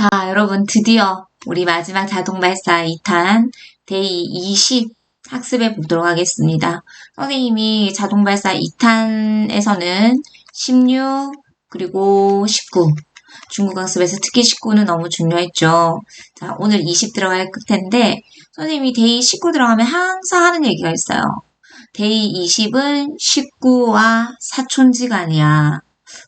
여러분 드디어 우리 마지막 자동발사 2탄 데이 20 학습해 보도록 하겠습니다. 선생님이 자동발사 2탄에서는 16 그리고 19 중국 학습에서 특히 19는 너무 중요했죠. 자, 오늘 20 들어갈 텐데 선생님이 데이 19 들어가면 항상 하는 얘기가 있어요. 데이 20은 19와 사촌지간이야.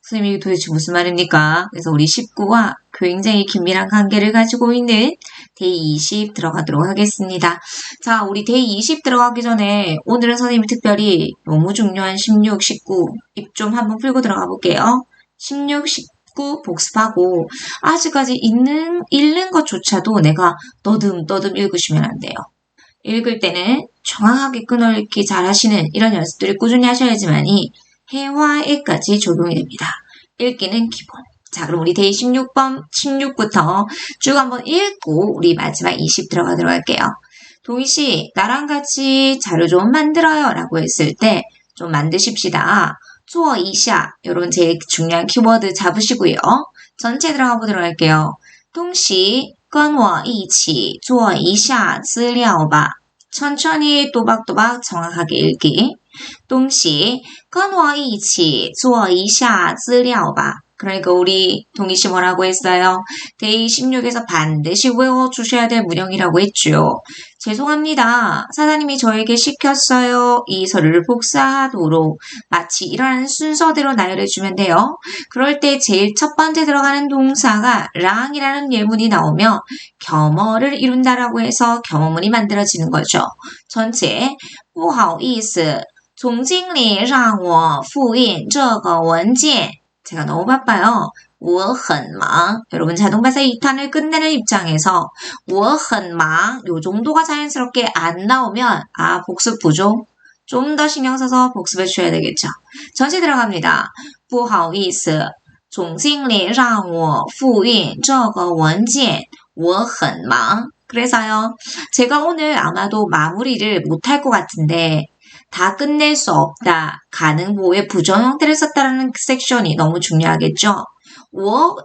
선생님이 도대체 무슨 말입니까? 그래서 우리 19와 굉장히 긴밀한 관계를 가지고 있는 데이 20 들어가도록 하겠습니다. 자, 우리 데이 20 들어가기 전에 오늘은 선생님이 특별히 너무 중요한 16, 19 입 좀 한번 풀고 들어가 볼게요. 16, 19 복습하고 아직까지 읽는 것조차도 내가 떠듬떠듬 읽으시면 안 돼요. 읽을 때는 정확하게 끊어읽기 잘 하시는 이런 연습들을 꾸준히 하셔야지만이 해와 에까지 적용이 됩니다. 읽기는 기본. 자, 그럼 우리 데이 16부터 쭉 한번 읽고 우리 마지막 20 들어가도록 할게요. 동희씨, 나랑 같이 자료 좀 만들어요 라고 했을 때 좀 만드십시다. 做一下 이런 제일 중요한 키워드 잡으시고요. 전체 들어가 보도록 할게요. 동희씨, 跟我一起做一下资料吧. 천천히 또박또박 정확하게 읽기. 동시, 跟我一起做一下资料吧. 그러니까 우리 동희씨 뭐라고 했어요? 데이 16에서 반드시 외워주셔야 될 문형이라고 했죠. 죄송합니다. 사장님이 저에게 시켰어요. 이 서류를 복사하도록 마치 일어나는 순서대로 나열해주면 돼요. 그럴 때 제일 첫 번째 들어가는 동사가 랑이라는 예문이 나오면 겸어를 이룬다라고 해서 겸어문이 만들어지는 거죠. 전체 不好意思总经理让我复印这个文件 제가 너무 바빠요. 我很忙 여러분 자동발사 2탄을 끝내는 입장에서 我很忙 요 정도가 자연스럽게 안 나오면 복습 부족. 좀 더 신경 써서 복습해 주셔야 되겠죠. 전체 들어갑니다. 不好意思总经理让我复印这个文件我很忙 그래서요. 제가 오늘 아마도 마무리를 못할 것 같은데 다 끝낼 수 없다. 가능보의 부정 형태를 썼다라는 섹션이 너무 중요하겠죠. 我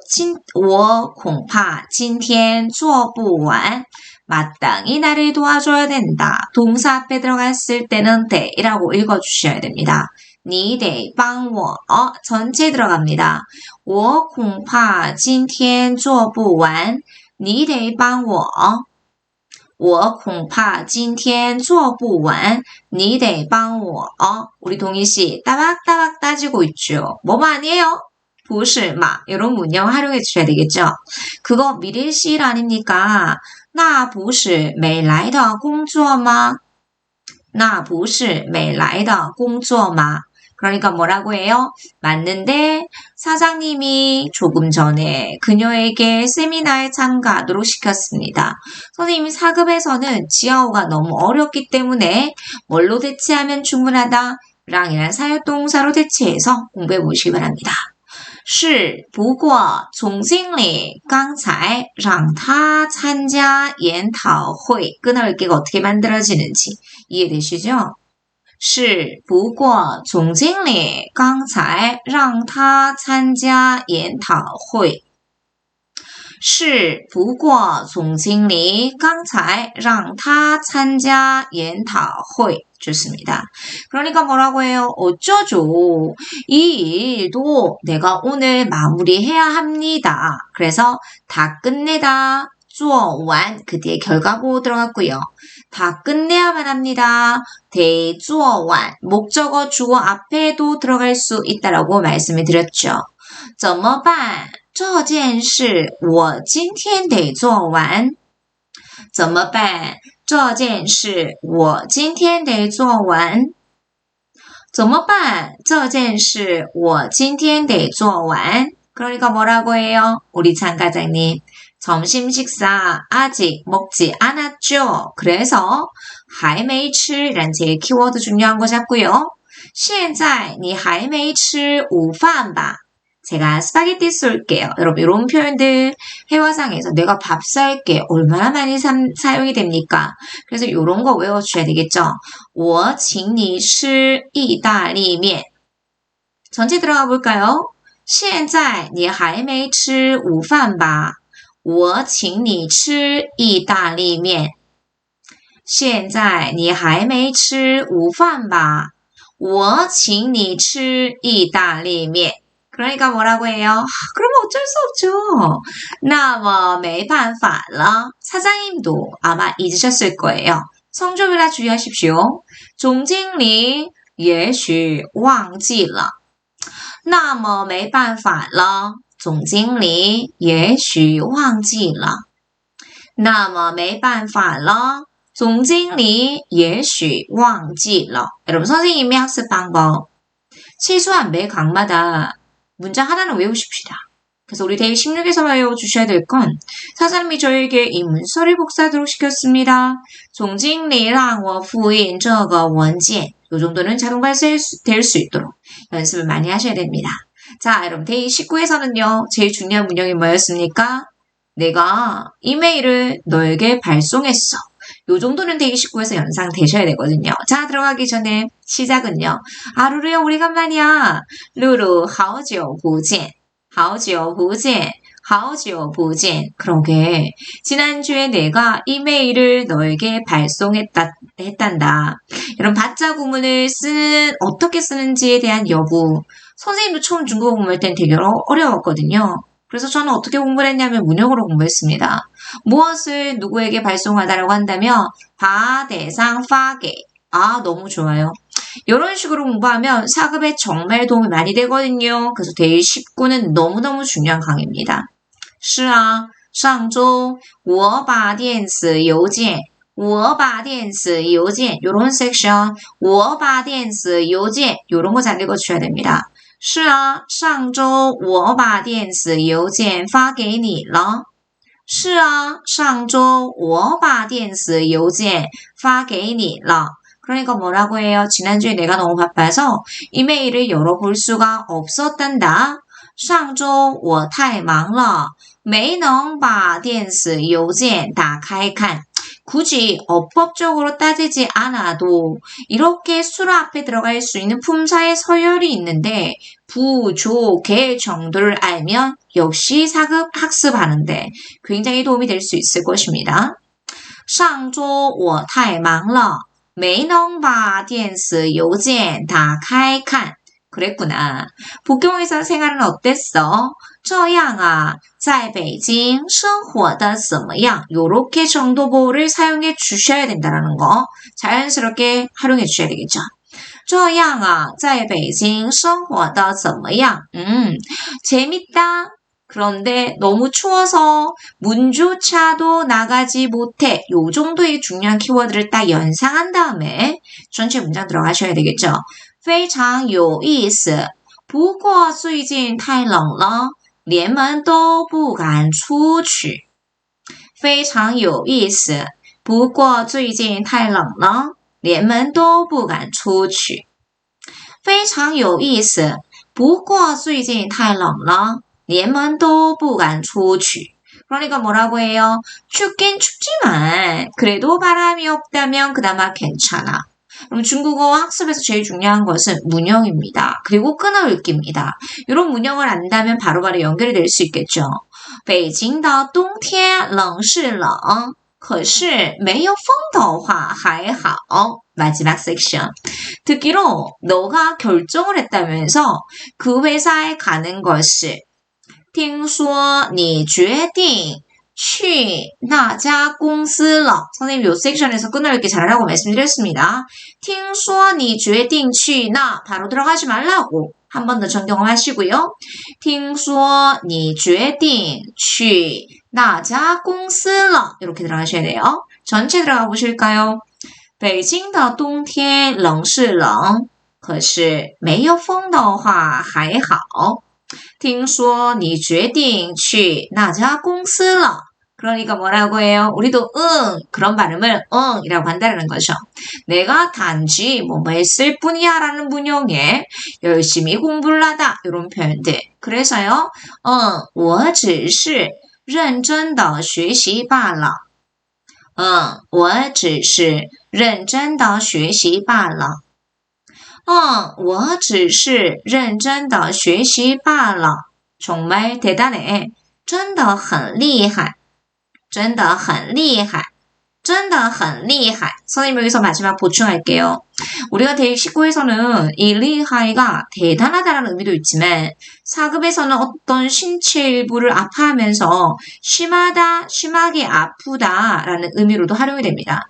恐怕今天做不完. 마땅히 나를 도와줘야 된다. 동사 앞에 들어갔을 때는 대라고 읽어주셔야 됩니다. 你得帮我 전체 들어갑니다. 我恐怕今天做不完. 你得帮我我恐怕今天做不完你得帮我 우리 동희씨 따박따박 따지고 있죠. 뭐뭐 아니에요? 不是嘛 이런 문형 활용해 주셔야 되겠죠. 그거 미래시일 아닙니까? 那不是没来的工作吗?那不是没来的工作吗? 그러니까 뭐라고 해요? 맞는데 사장님이 조금 전에 그녀에게 세미나에 참가하도록 시켰습니다. 선생님이 4급에서는 지하오가 너무 어렵기 때문에 뭘로 대체하면 충분하다? 랑이란 사역동사로 대체해서 공부해 보시기 바랍니다. 是不过总经理刚才让他参加研讨会 끊어읽기가 어떻게 만들어지는지 이해되시죠? 是不过总经理刚才让他参加研讨会是不过总经理刚才让他参加研讨会 좋습니다. 그러니까 뭐라고 해요? 어쩌죠? 이 일도 내가 오늘 마무리해야 합니다. 그래서 다 끝내다. 做完 그 뒤에 결과보 들어갔고요. 다 끝내야만 합니다. 得做完 목적어 주어 앞에도 들어갈 수 있다라고 말씀을 드렸죠. 怎么办?这件事我今天得做完怎么办?这件事我今天得做完怎么办?这件事我今天得做完 그러니까 뭐라고 해요? 우리 참가장님 점심 식사 아직 먹지 않았죠? 그래서 还没吃란 제일 키워드 중요한 거 잡고요. 现在你还没吃午饭吧? 제가 스파게티 쏠게요. 여러분 이런 표현들 회화상에서 내가 밥 쌀게 얼마나 많이 사용이 됩니까? 그래서 이런 거 외워주셔야 되겠죠. 我请你吃意大利面 전체 들어가 볼까요? 现在你还没吃午饭吧?我请你吃意大利面。现在你还没吃午饭吧？我请你吃意大利面。그러니까 뭐라고 해요? 그러면 어쩔 수 없죠. 那么没办法了. 사장님도 아마 잊으셨을 거예요. 성조비라 주의하십시오. 总经理也许忘记了。那么没办法了。总经理也许忘记了。那么没办法了。总经理也许忘记了. 여러분 선생님의 학습 방법. 최소한 매 강마다 문장 하나는 외우십시다. 그래서 우리 데이 16에서 외워주셔야 될 건 사장님이 저에게 이 문서를 복사하도록 시켰습니다. 总经理让我复印这个文件. 이 정도는 자동 발사될 수 있도록 연습을 많이 하셔야 됩니다. 자, 여러분 데이 19에서는요. 제일 중요한 문형이 뭐였습니까? 내가 이메일을 너에게 발송했어. 요 정도는 데이 19에서 연상되셔야 되거든요. 자, 들어가기 전에 시작은요. 아, 루루야, 오래간만이야. 루루, 好久不见. 好久不见. 好久不见. 그러게. 지난주에 내가 이메일을 너에게 발송했단다. 이런 받자 구문을 어떻게 쓰는지에 대한 여부. 선생님도 처음 중국어 공부할 땐 되게 어려웠거든요. 그래서 저는 어떻게 공부를 했냐면 문형으로 공부했습니다. 무엇을 누구에게 발송하다라고 한다면 바, 대상, 파게. 아, 너무 좋아요. 이런 식으로 공부하면 사급에 정말 도움이 많이 되거든요. 그래서 데이 19는 너무너무 중요한 강의입니다. 是啊,上周我把电子邮件요런 섹션 我把电子邮件 요런 거 잘 읽어주셔야 됩니다. 是啊,上周我把电子邮件发给你了。是啊,上周我把电子邮件发给你了。 그러니까 뭐라고 해요? 지난주에 내가 너무 바빠서 이메일을 열어볼 수가 없었단다. 上周我太忙了没能把电子邮件打开看. 굳이 어법적으로 따지지 않아도 이렇게 수로 앞에 들어갈 수 있는 품사의 서열이 있는데 부족의 정도를 알면 역시 사급 학습하는데 굉장히 도움이 될 수 있을 것입니다. 上周我太忙了没能把电子邮件打开看. 그랬구나. 북경에서 생활은 어땠어? 这样啊,在北京生活的怎么样? 요렇게 정도보호를 사용해 주셔야 된다는 거 자연스럽게 활용해 주셔야 되겠죠. 这样啊,在北京生活的怎么样? 재밌다. 그런데 너무 추워서 문조차도 나가지 못해. 요 정도의 중요한 키워드를 딱 연상한 다음에 전체 문장 들어가셔야 되겠죠. 非常有意思不过最近太冷了连门都不敢出去非常有意思不过最近太冷了连门都不敢出去非常有意思不过最近太冷了连门都不敢出去 그러니까 뭐라고 해요? 춥긴 춥지만 그래도 바람이 없다면 그나마 괜찮아. 그럼 중국어 학습에서 제일 중요한 것은 문형입니다. 그리고 끊어읽기입니다. 이런 문형을 안다면 바로바로 연결이 될 수 있겠죠. 北京的冬天冷是冷可是没有风的话还好. 마지막 섹션. 듣기로 너가 결정을 했다면서 그 회사에 가는 것을 听说你决定去那家公司了. 선생님 요 섹션에서 끊어읽기 잘하라고 말씀드렸습니다. 听说你决定去那 바로 들어가지 말라고 한 번 더 정경험하시고요. 听说你决定去那家公司了 이렇게 들어가셔야 돼요. 전체 들어가 보실까요? 北京的冬天冷是冷可是没有风的话还好听说你决定去那家公司了 그러니까 뭐라고 해요? 우리도 그런 발음을 이라고 한다는 거죠. 내가 단지 뭐뭐 했을 뿐이야 라는 문형에 열심히 공부를 하다 이런 표현들. 그래서요. 我只是认真的学习罢了. 我只是认真的学习罢了. 我只是认真的学习罢了. 정말 대단해. 真的很厉害.真的很厉害真的很厉害. 선생님 여기서 마지막 보충할게요. 우리가 제19에서는 이 리하이가 대단하다라는 의미도 있지만 4급에서는 어떤 신체 일부를 아파하면서 심하게 아프다라는 의미로도 활용이 됩니다.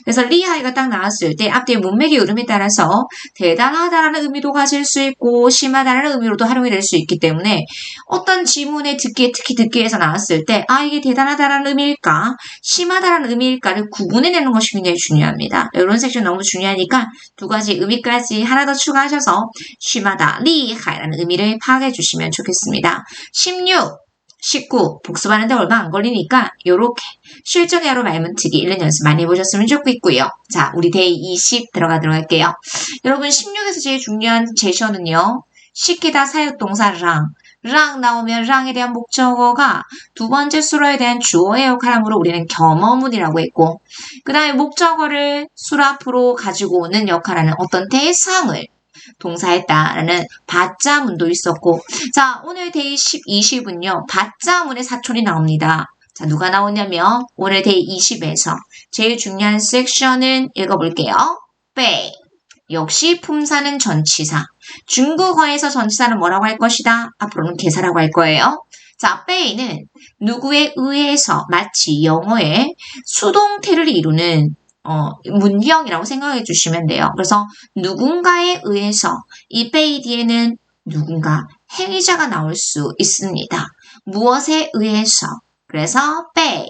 그래서 리하이가 딱 나왔을 때 앞뒤의 문맥의 흐름에 따라서 대단하다라는 의미도 가질 수 있고 심하다라는 의미로도 활용이 될 수 있기 때문에 어떤 지문의 특히 듣기에서 나왔을 때 이게 대단하다라는 의미일까 심하다라는 의미일까를 구분해내는 것이 굉장히 중요합니다. 이런 섹션 너무 중요하니까 두 가지 의미까지 하나 더 추가하셔서 심하다, 리하이라는 의미를 파악해 주시면 좋겠습니다. 16 19 복습하는데 얼마 안 걸리니까 요렇게 실전회화로 말문트기 1년 연습 많이 해보셨으면 좋겠고요. 자, 우리 데이 20 들어가도록 할게요. 여러분 16에서 제일 중요한 제셔는요. 시키다 사역동사 랑 나오면 랑에 대한 목적어가 두 번째 수라에 대한 주어의 역할함으로 우리는 겸어문이라고 했고 그 다음에 목적어를 술 앞으로 가지고 오는 역할하는 어떤 대상을 동사했다라는 받자문도 있었고 자 오늘 데이 20은요 받자문의 사촌이 나옵니다. 자 누가 나오냐면 오늘 데이 20에서 제일 중요한 섹션은 읽어볼게요. 빼 역시 품사는 전치사 중국어에서 전치사는 뭐라고 할 것이다? 앞으로는 개사라고 할 거예요. 자 빼이는 누구에 의해서 마치 영어의 수동태를 이루는 문형이라고 생각해 주시면 돼요. 그래서 누군가에 의해서 이 베이 뒤에는 누군가 행위자가 나올 수 있습니다. 무엇에 의해서? 그래서 베이.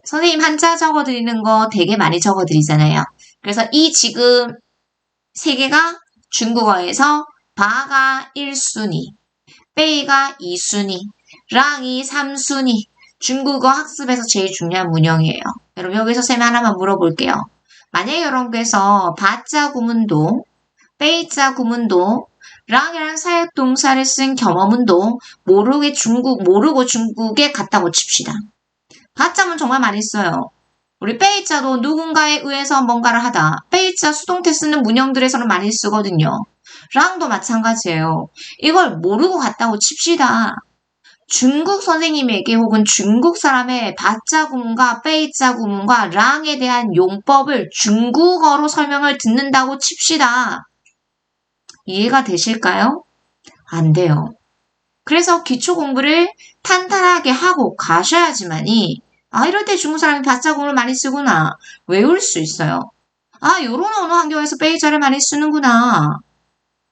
선생님 한자 적어드리는 거 되게 많이 적어드리잖아요. 그래서 이 지금 세 개가 중국어에서 바가 1순위, 베이가 2순위, 랑이 3순위, 중국어 학습에서 제일 중요한 문형이에요. 여러분 여기서 쌤 하나만 물어볼게요. 만약에 여러분께서 바자 구문도, 베이자 구문도, 랑이라는 사역동사를 쓴 겸어문도 모르고 중국에 갔다고 칩시다. 바자문 정말 많이 써요. 우리 베이자도 누군가에 의해서 뭔가를 하다. 베이자 수동태 쓰는 문형들에서는 많이 쓰거든요. 랑도 마찬가지예요. 이걸 모르고 갔다고 칩시다. 중국 선생님에게 혹은 중국 사람의 바자 구문과 베이자 구문과 랑에 대한 용법을 중국어로 설명을 듣는다고 칩시다. 이해가 되실까요? 안 돼요. 그래서 기초 공부를 탄탄하게 하고 가셔야지만이 이럴 때 중국 사람이 바자 구문을 많이 쓰구나. 외울 수 있어요. 요런 언어 환경에서 베이자를 많이 쓰는구나.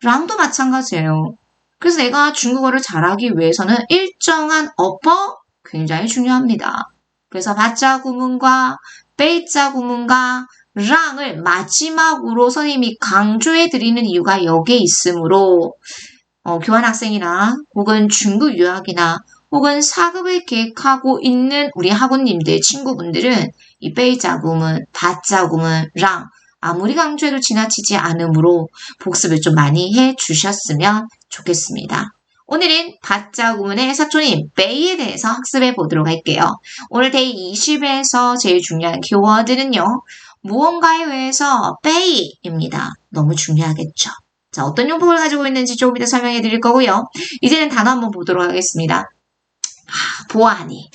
랑도 마찬가지예요. 그래서 내가 중국어를 잘하기 위해서는 일정한 어법 굉장히 중요합니다. 그래서 바자 구문과 베이자 구문과 랑을 마지막으로 선생님이 강조해 드리는 이유가 여기에 있으므로 교환학생이나 혹은 중국 유학이나 혹은 사급을 계획하고 있는 우리 학우님들, 친구분들은 이 베이자 구문, 바자 구문, 랑 아무리 강조해도 지나치지 않으므로 복습을 좀 많이 해주셨으면 좋겠습니다. 오늘은 바자 구문의 사촌인 베이에 대해서 학습해 보도록 할게요. 오늘 데이 20에서 제일 중요한 키워드는요. 무언가에 의해서 베이입니다. 너무 중요하겠죠. 자, 어떤 용법을 가지고 있는지 조금 이따 설명해 드릴 거고요. 이제는 단어 한번 보도록 하겠습니다. 보아하니.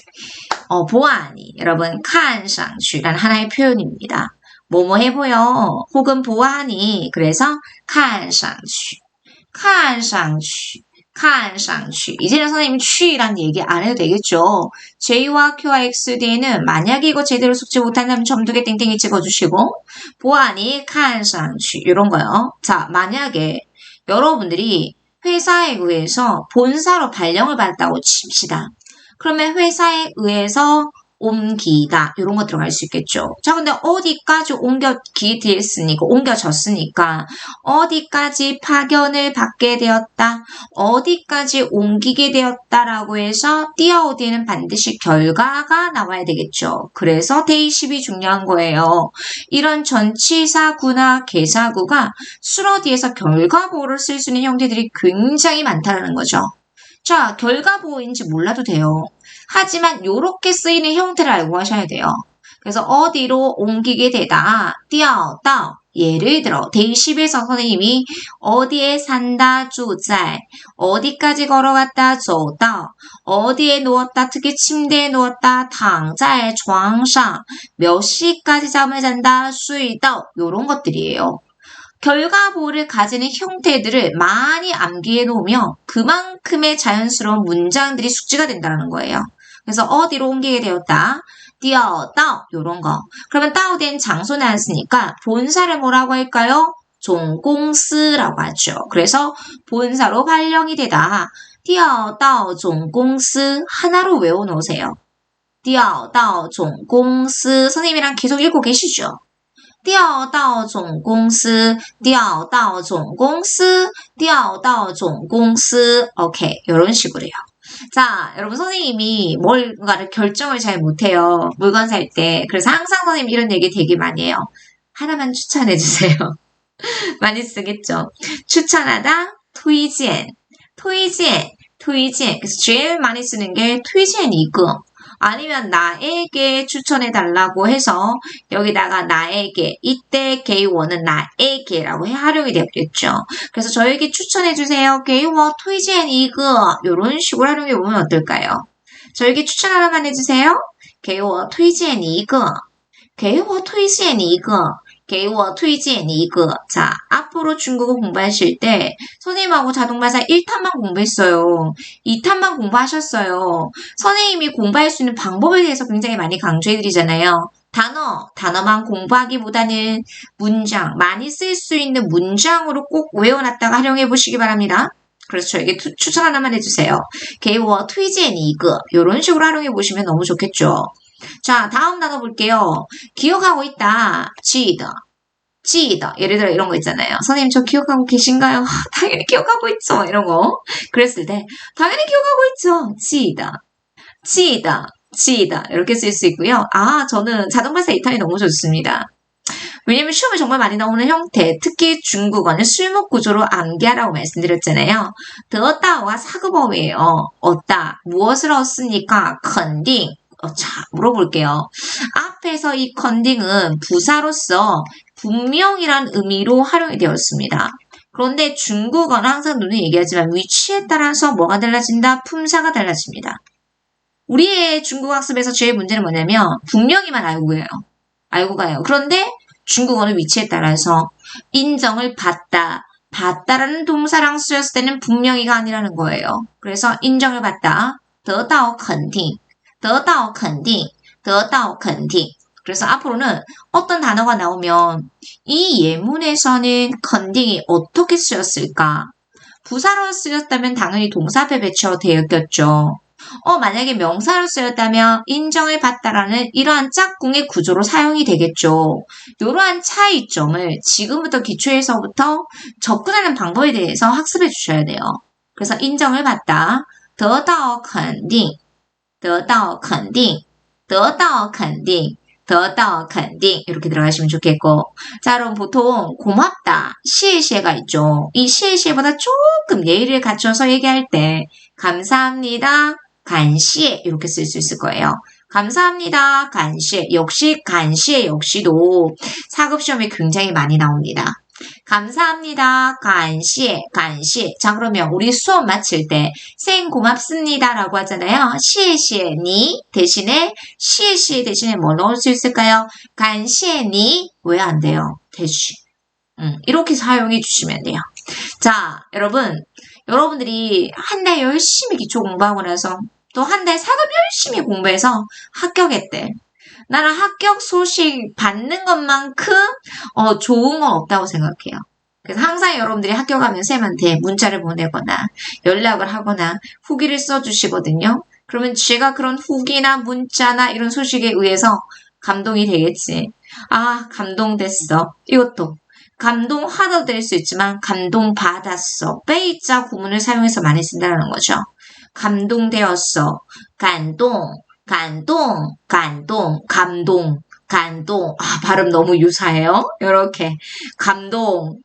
보아하니. 여러분, 看上去라는 하나의 표현입니다. 뭐뭐 해보여 혹은 보아하니 그래서 看上去이제는 선생님 취란 얘기 안 해도 되겠죠. J와 Q와 X 뒤에는 만약에 이거 제대로 숙지 못한다면 점 2개 땡땡이 찍어주시고 보아하니 看上去이런 거요. 자 만약에 여러분들이 회사에 의해서 본사로 발령을 받았다고 칩시다. 그러면 회사에 의해서 옮기다 이런 거 들어갈 수 있겠죠. 자 근데 어디까지 옮겨졌으니까 어디까지 파견을 받게 되었다 어디까지 옮기게 되었다라고 해서 띄어 뒤에는 반드시 결과가 나와야 되겠죠. 그래서 데이 10이 중요한 거예요. 이런 전치사구나 개사구가 수어 뒤에서 결과보호를 쓸 수 있는 형태들이 굉장히 많다는 거죠. 자, 결과보호인지 몰라도 돼요. 하지만 이렇게 쓰이는 형태를 알고 하셔야 돼요. 그래서 어디로 옮기게 되다, 띄어다, 예를 들어 데이 10에서 선생님이 어디에 산다 주잘 어디까지 걸어갔다 走到 어디에 누웠다 특히 침대에 누웠다 躺在床上 몇 시까지 잠을 잔다 睡到 요런 것들이에요. 결과보를 가지는 형태들을 많이 암기해 놓으면 그만큼의 자연스러운 문장들이 숙지가 된다는 거예요. 그래서 어디로 옮기게 되었다. 调到 요런 거. 그러면 到된 장소 나왔으니까 본사를 뭐라고 할까요? 종공스라고 하죠. 그래서 본사로 발령이 되다. 调到 종공스 하나로 외워놓으세요. 调到 종공스 선생님이랑 계속 읽고 계시죠? 调到总公司调到总公司调到总公司 오케이 이런 식으로요. 자, 여러분 선생님이 뭔가를 결정을 잘 못해요. 물건 살 때. 그래서 항상 선생님 이런 얘기 되게 많이 해요. 하나만 추천해 주세요. 많이 쓰겠죠. 추천하다, 推荐. 그래서 제일 많이 쓰는 게 推荐一个. 아니면 나에게 추천해달라고 해서 여기다가 나에게 이때 게이워는 나에게라고 활용이 되었겠죠. 그래서 저에게 추천해주세요. 게이워推荐一个 이런 식으로 활용해보면 어떨까요? 저에게 추천 하나만 해주세요. 게이워 推荐一个 게이워 推荐一个 게이워 推荐一个 자, 앞으로 중국어 공부하실 때 선생님하고 자동발사 1탄만 공부했어요. 2탄만 공부하셨어요. 선생님이 공부할 수 있는 방법에 대해서 굉장히 많이 강조해드리잖아요. 단어만 공부하기보다는 문장, 많이 쓸 수 있는 문장으로 꼭 외워놨다가 활용해보시기 바랍니다. 그래서 저에게 추천 하나만 해주세요. 게이워 推荐一个 이런 식으로 활용해보시면 너무 좋겠죠. 자, 다음 단어 볼게요. 기억하고 있다. 记得. 예를 들어 이런 거 있잖아요. 선생님 저 기억하고 계신가요? 당연히 기억하고 있죠. 이런 거. 그랬을 때 당연히 기억하고 있죠. 记得. 이렇게 쓸 수 있고요. 아, 저는 자동발사 2탄이 너무 좋습니다. 왜냐면 시험에 정말 많이 나오는 형태, 특히 중국어는 술목 구조로 암기하라고 말씀드렸잖아요. 得到와 사급어휘예요. 얻다. 무엇을 얻습니까? 肯定. 자, 물어볼게요. 앞에서 이 컨딩은 부사로서 분명이란 의미로 활용이 되었습니다. 그런데 중국어는 항상 누누이 얘기하지만 위치에 따라서 뭐가 달라진다? 품사가 달라집니다. 우리의 중국어 학습에서 제일 문제는 뭐냐면 분명히만 알고 가요. 그런데 중국어는 위치에 따라서 인정을 받다라는 동사랑 쓰였을 때는 분명히가 아니라는 거예요. 그래서 인정을 받다, 得到肯定. 그래서 앞으로는 어떤 단어가 나오면 이 예문에서는 컨딩이 어떻게 쓰였을까? 부사로 쓰였다면 당연히 동사 앞에 배치어 되었겠죠. 만약에 명사로 쓰였다면 인정을 받다라는 이러한 짝꿍의 구조로 사용이 되겠죠. 이러한 차이점을 지금부터 기초에서부터 접근하는 방법에 대해서 학습해 주셔야 돼요. 그래서 인정을 받다, 得到肯定이렇게 들어가시면 좋겠고. 자, 그럼 보통 고맙다, 시에시에가 있죠. 이 시에시에보다 조금 예의를 갖춰서 얘기할 때 감사합니다, 간시에 이렇게 쓸 수 있을 거예요. 감사합니다, 간시에. 역시 간시에 역시도 사급시험에 굉장히 많이 나옵니다. 감사합니다. 간시에. 자, 그러면 우리 수업 마칠 때 생 고맙습니다 라고 하잖아요. 시에시에니 대신에 시에시에 대신에 뭐 넣을 수 있을까요? 간시에니 왜 안 돼요? 대시. 이렇게 사용해 주시면 돼요. 자, 여러분들이 한 달 열심히 기초 공부하고 나서 또 한 달 사급 열심히 공부해서 합격했대. 나는 합격 소식 받는 것만큼 좋은 건 없다고 생각해요. 그래서 항상 여러분들이 합격하면 쌤한테 문자를 보내거나 연락을 하거나 후기를 써주시거든요. 그러면 제가 그런 후기나 문자나 이런 소식에 의해서 감동이 되겠지. 아, 감동됐어. 이것도 감동하다 될 수 있지만 감동받았어. 빼이자 구문을 사용해서 많이 쓴다는 거죠. 감동되었어. 감동. 아, 발음 너무 유사해요. 이렇게 감동,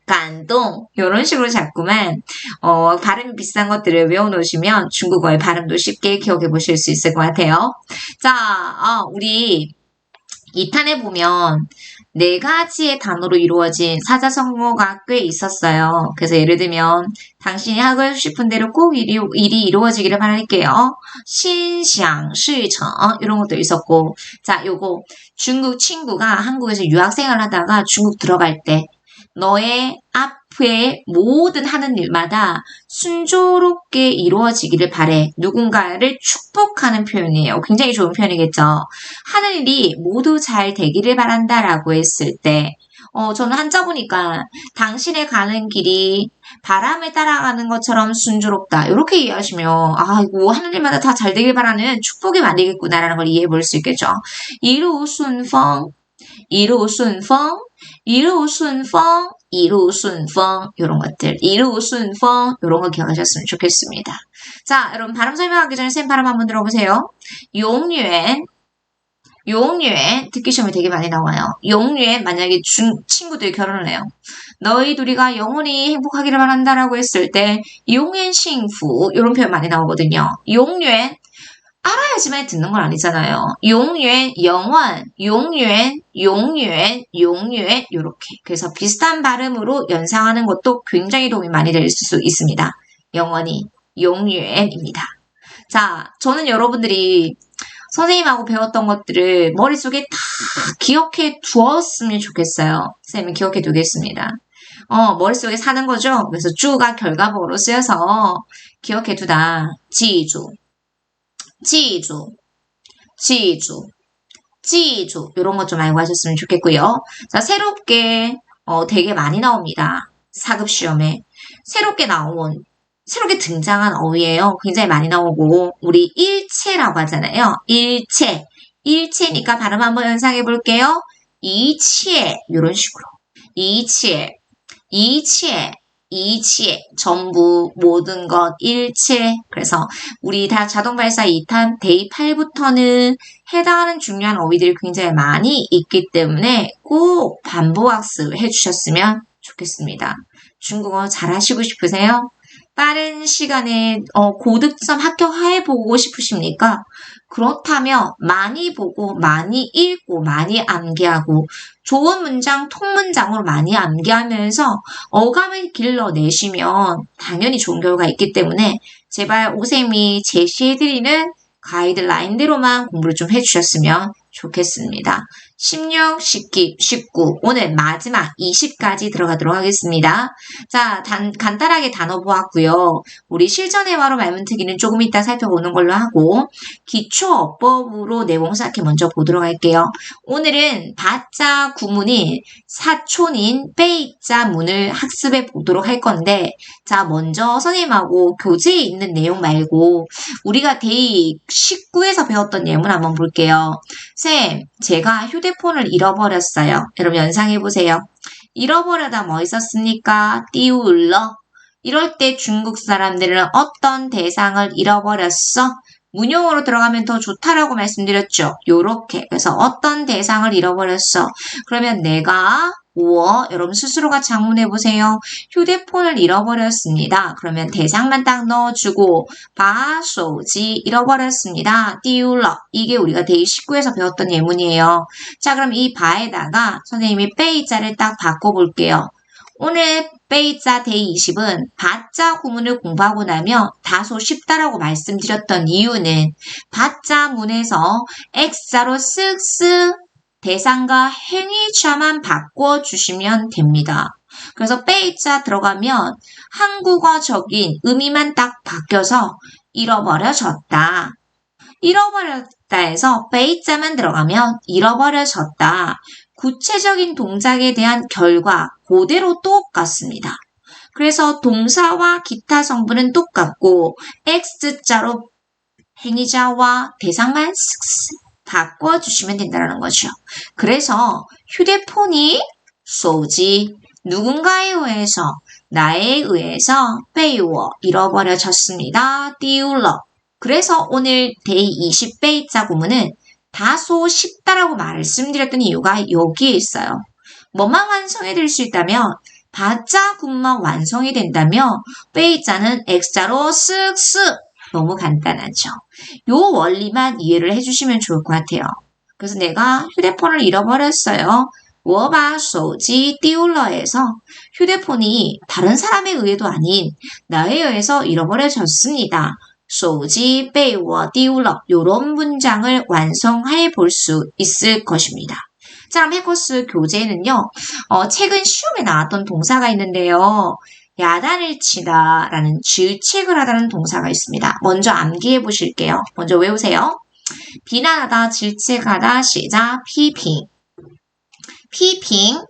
이런 식으로 자꾸만 발음이 비슷한 것들을 외워놓으시면 중국어의 발음도 쉽게 기억해 보실 수 있을 것 같아요. 자, 우리 2탄에 보면 4가지의 단어로 이루어진 사자성어가 꽤 있었어요. 그래서 예를 들면 당신이 하고 싶은 대로 꼭 일이 이루어지기를 바랄게요. 신상, 시청 이런 것도 있었고 자, 요거 중국 친구가 한국에서 유학생활 하다가 중국 들어갈 때 너의 앞에 모든 하는 일마다 순조롭게 이루어지기를 바래. 누군가를 축복하는 표현이에요. 굉장히 좋은 표현이겠죠. 하는 일이 모두 잘 되기를 바란다라고 했을 때 저는 한자 보니까 당신의 가는 길이 바람을 따라가는 것처럼 순조롭다. 이렇게 이해하시면 이거 하는 일마다 다 잘 되길 바라는 축복이 많이겠구나라는 걸 이해해 볼 수 있겠죠. 이루순펑, 이루순펑, 이루순펑, 이루순펑 이런 것들, 이루순펑 이런 거 기억하셨으면 좋겠습니다. 자, 여러분 발음 설명하기 전에 쌤 발음 한번 들어보세요. 용유엔, 용유엔 듣기 시험에 되게 많이 나와요. 용유엔 만약에 친구들이 결혼을 해요. 너희 둘이가 영원히 행복하기를 바란다라고 했을 때 용엔 싱후 이런 표현 많이 나오거든요. 용유엔 알아야지만 듣는 건 아니잖아요. 용유엔 영원, 용유엔, 용유엔, 용유엔 요렇게. 그래서 비슷한 발음으로 연상하는 것도 굉장히 도움이 많이 될 수 있습니다. 영원히, 용유엔입니다. 자, 저는 여러분들이 선생님하고 배웠던 것들을 머릿속에 다 기억해 두었으면 좋겠어요. 선생님이 기억해 두겠습니다. 머릿속에 사는 거죠. 그래서 주가 결과법으로 쓰여서 기억해 두다. 지주. 记住, 记住, 记住 이런 것 좀 알고 하셨으면 좋겠고요. 자, 새롭게 되게 많이 나옵니다. 4급 시험에 새롭게 등장한 어휘예요. 굉장히 많이 나오고 우리 일체라고 하잖아요. 일체니까 발음 한번 연상해 볼게요. 이체 이런 식으로 이체 전부 모든 것 일체. 그래서 우리 다 자동발사 2탄 데이 8부터는 해당하는 중요한 어휘들이 굉장히 많이 있기 때문에 꼭 반복 학습해 주셨으면 좋겠습니다. 중국어 잘하시고 싶으세요? 빠른 시간에 고득점 합격해보고 싶으십니까? 그렇다면 많이 보고 많이 읽고 많이 암기하고 좋은 문장 통문장으로 많이 암기하면서 어감을 길러내시면 당연히 좋은 결과가 있기 때문에 제발 오쌤이 제시해드리는 가이드라인대로만 공부를 좀 해주셨으면 좋겠습니다. 16, 19 오늘 마지막 20까지 들어가도록 하겠습니다. 자, 간단하게 단어 보았고요. 우리 실전회화로 말문트기는 조금 이따 살펴보는 걸로 하고 기초어법으로 내용 쌓기 먼저 보도록 할게요. 오늘은 바자 구문인 사촌인 빼이자 문을 학습해 보도록 할 건데 자, 먼저 선생님하고 교재에 있는 내용 말고 우리가 데이 19에서 배웠던 예문 한번 볼게요. 쌤, 제가 휴대폰을 잃어버렸어요. 여러분 연상해보세요. 잃어버려다 뭐 있었습니까? 띠울러. 이럴 때 중국 사람들은 어떤 대상을 잃어버렸어? 문용어로 들어가면 더 좋다라고 말씀드렸죠. 요렇게. 그래서 어떤 대상을 잃어버렸어? 그러면 내가 여러분 스스로가 작문해보세요. 휴대폰을 잃어버렸습니다. 그러면 대상만 딱 넣어주고 바手机 잃어버렸습니다. 띠울러. 이게 우리가 데이 19에서 배웠던 예문이에요. 자, 그럼 이 바에다가 선생님이 빼이자를 딱 바꿔볼게요. 오늘 빼이자 데이 20은 바자 구문을 공부하고 나면 다소 쉽다라고 말씀드렸던 이유는 바자 문에서 X자로 쓱쓱 대상과 행위자만 바꿔주시면 됩니다. 그래서 빼이자 들어가면 한국어적인 의미만 딱 바뀌어서 잃어버려졌다. 잃어버렸다에서 빼이자만 들어가면 잃어버려졌다. 구체적인 동작에 대한 결과 그대로 똑같습니다. 그래서 동사와 기타 성분은 똑같고 X자로 행위자와 대상만 쓱쓱 바꿔주시면 된다는 거죠. 그래서 휴대폰이 소지 누군가에 의해서 나에 의해서 빼이워 잃어버려졌습니다. 띠울러. 그래서 오늘 데이 20 빼이자 구문은 다소 쉽다라고 말씀드렸던 이유가 여기에 있어요. 뭐만 완성해드릴 수 있다면 바자 구문만 완성이 된다면 빼이자는 X자로 쓱쓱 너무 간단하죠. 요 원리만 이해를 해주시면 좋을 것 같아요. 그래서 내가 휴대폰을 잃어버렸어요. 我把手机丢了에서 휴대폰이 다른 사람에 의해도 아닌 나에 의해서 잃어버려졌습니다. 手机被我丢了 이런 문장을 완성해 볼 수 있을 것입니다. 자, 해커스 교재는요. 최근 시험에 나왔던 동사가 있는데요. 야단을 치다 라는 질책을 하다는 동사가 있습니다. 먼저 암기해 보실게요. 먼저 외우세요. 비난하다, 질책하다, 시작, 피핑. 피핑,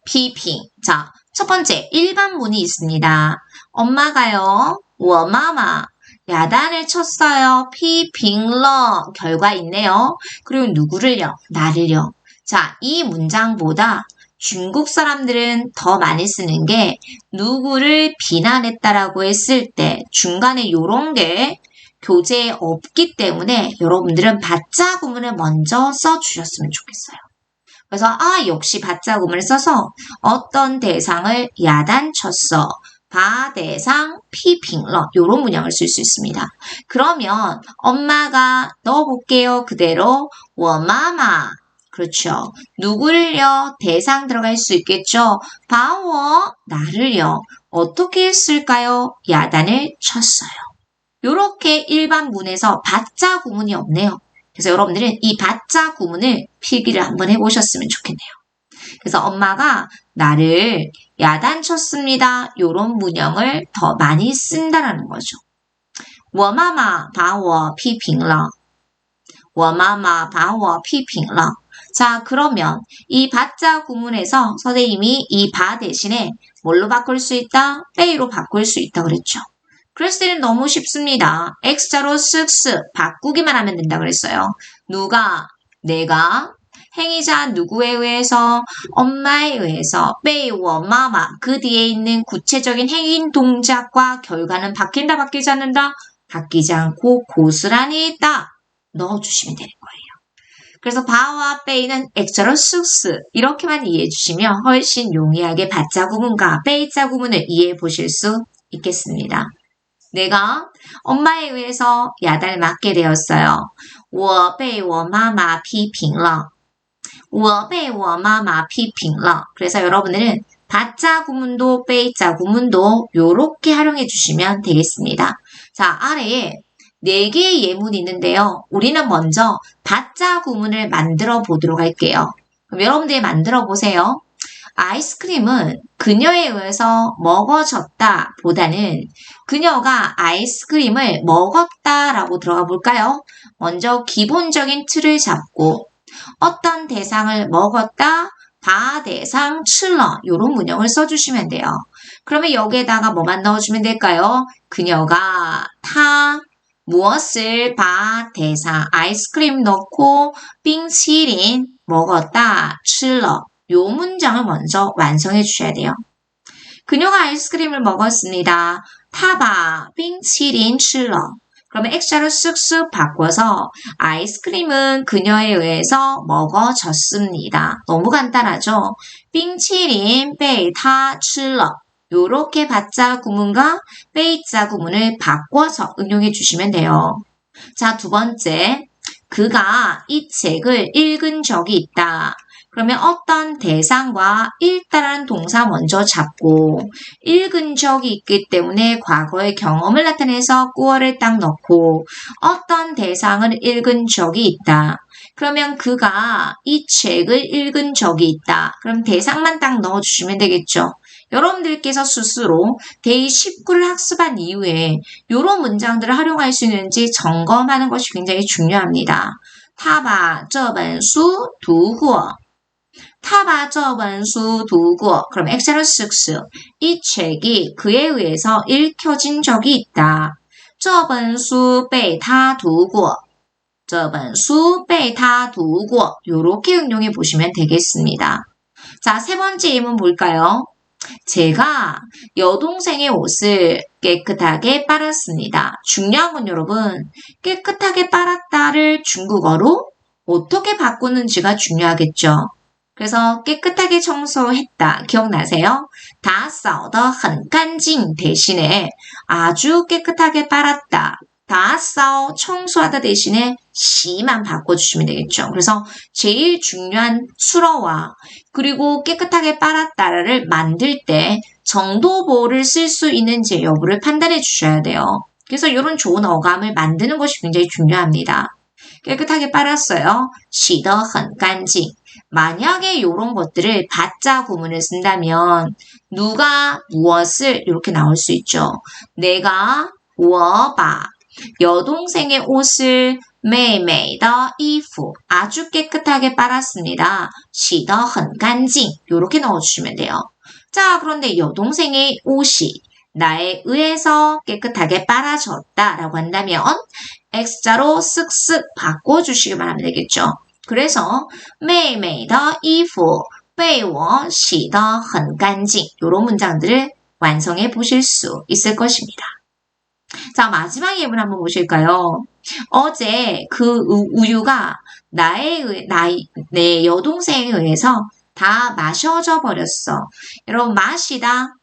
피핑. 자, 첫 번째, 일반문이 있습니다. 엄마가요, 我妈妈 야단을 쳤어요. 피핑러 결과 있네요. 그리고 누구를요? 나를요. 자, 이 문장보다 중국 사람들은 더 많이 쓰는 게 누구를 비난했다라고 했을 때 중간에 요런 게 교재에 없기 때문에 여러분들은 받자 구문을 먼저 써주셨으면 좋겠어요. 그래서 역시 받자 구문을 써서 어떤 대상을 야단쳤어. 바 대상 피핑러 요런 문장을 쓸 수 있습니다. 그러면 엄마가 넣어볼게요. 그대로 我妈妈 그렇죠. 누구를요? 대상 들어갈 수 있겠죠. 바워 나를요. 어떻게 했을까요? 야단을 쳤어요. 요렇게 일반 문에서 받자 구문이 없네요. 그래서 여러분들은 이 받자 구문을 필기를 한번 해보셨으면 좋겠네요. 그래서 엄마가 나를 야단쳤습니다. 요런 문형을 더 많이 쓴다라는 거죠. 我妈妈把我批评了我妈妈把我批评了 자, 그러면 이 받자 구문에서 선생님이 이 바 대신에 뭘로 바꿀 수 있다? 빼이로 바꿀 수 있다 그랬죠. 그랬을 때는 너무 쉽습니다. X자로 쓱쓱 바꾸기만 하면 된다 그랬어요. 누가? 내가 행위자 누구에 의해서? 엄마에 의해서 빼이 워마마 그 뒤에 있는 구체적인 행위 동작과 결과는 바뀐다 바뀌지 않는다? 바뀌지 않고 고스란히 있다. 넣어주시면 되는 거예요. 그래서 바와 빼이는 액자로 쓱쓱 이렇게만 이해해 주시면 훨씬 용이하게 받자 구문과 빼이자 구문을 이해해 보실 수 있겠습니다. 내가 엄마에 의해서 야단을 맞게 되었어요. 我被我妈妈批评了我被我妈妈批评了 그래서 여러분들은 받자 구문도 빼이자 구문도 요렇게 활용해 주시면 되겠습니다. 자, 아래에 4개의 예문이 있는데요. 우리는 먼저 받자 구문을 만들어 보도록 할게요. 그럼 여러분들이 만들어 보세요. 아이스크림은 그녀에 의해서 먹어졌다 보다는 그녀가 아이스크림을 먹었다라고 들어가 볼까요? 먼저 기본적인 틀을 잡고 어떤 대상을 먹었다, 바 대상, 칠러 이런 문형을 써주시면 돼요. 그러면 여기에다가 뭐만 넣어주면 될까요? 그녀가 타 무엇을 바 대상 아이스크림 넣고 빙치린 먹었다, 칠러 요 문장을 먼저 완성해 주셔야 돼요. 그녀가 아이스크림을 먹었습니다. 타바 빙치린 칠러 그러면 액자로 쓱쓱 바꿔서 아이스크림은 그녀에 의해서 먹어졌습니다. 너무 간단하죠? 빙치린 베이타 칠러 요렇게 받자 구문과 베이자 구문을 바꿔서 응용해 주시면 돼요. 자, 두 번째 그가 이 책을 읽은 적이 있다. 그러면 어떤 대상과 읽다라는 동사 먼저 잡고 읽은 적이 있기 때문에 과거의 경험을 나타내서 꾸어를 딱 넣고 어떤 대상을 읽은 적이 있다. 그러면 그가 이 책을 읽은 적이 있다. 그럼 대상만 딱 넣어주시면 되겠죠. 여러분들께서 스스로 데이 19를 학습한 이후에 이런 문장들을 활용할 수 있는지 점검하는 것이 굉장히 중요합니다. 他把这本书读过 他把这本书读过 그럼 액자로 쓱쓱 이 책이 그에 의해서 읽혀진 적이 있다. 这本书被他读过这本书被他读过 이렇게 응용해 보시면 되겠습니다. 자, 세 번째 예문 볼까요? 제가 여동생의 옷을 깨끗하게 빨았습니다. 중요한 건 여러분, 깨끗하게 빨았다를 중국어로 어떻게 바꾸는지가 중요하겠죠. 그래서 깨끗하게 청소했다. 기억나세요? 打扫得很干净 대신에 아주 깨끗하게 빨았다. 打扫 청소하다 대신에 시만 바꿔주시면 되겠죠. 그래서 제일 중요한 수러와 그리고 깨끗하게 빨았다를 만들 때 정도보를 쓸 수 있는지 여부를 판단해 주셔야 돼요. 그래서 이런 좋은 어감을 만드는 것이 굉장히 중요합니다. 깨끗하게 빨았어요. 洗得很干净. 만약에 이런 것들을 받자 구문을 쓴다면 누가 무엇을 이렇게 나올 수 있죠. 내가 我把 여동생의 옷을 美美的衣服 아주 깨끗하게 빨았습니다. 洗得很干净 이렇게 넣어주시면 돼요. 자, 그런데 여동생의 옷이 나에 의해서 깨끗하게 빨아졌다라고 한다면 X자로 쓱쓱 바꿔주시기만 하면 되겠죠. 그래서 美美的衣服被我洗得很干净 이런 문장들을 완성해 보실 수 있을 것입니다. 자, 마지막 예문 한번 보실까요? 어제 그 우유가 내 여동생에 의해서 다 마셔져 버렸어. 여러분, 마시다,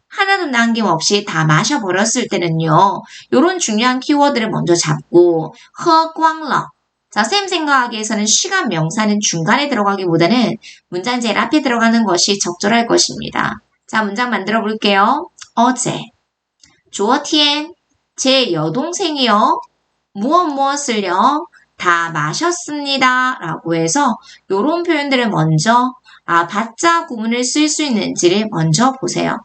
하나도 남김없이 다 마셔버렸을 때는요. 이런 중요한 키워드를 먼저 잡고 喝光了. 자, 쌤 생각하기에서는 시간 명사는 중간에 들어가기보다는 문장 제일 앞에 들어가는 것이 적절할 것입니다. 자, 문장 만들어 볼게요. 어제 昨天 제 여동생이요. 무엇을요? 다 마셨습니다. 라고 해서 이런 표현들을 먼저 받자 구문을 쓸 수 있는지를 먼저 보세요.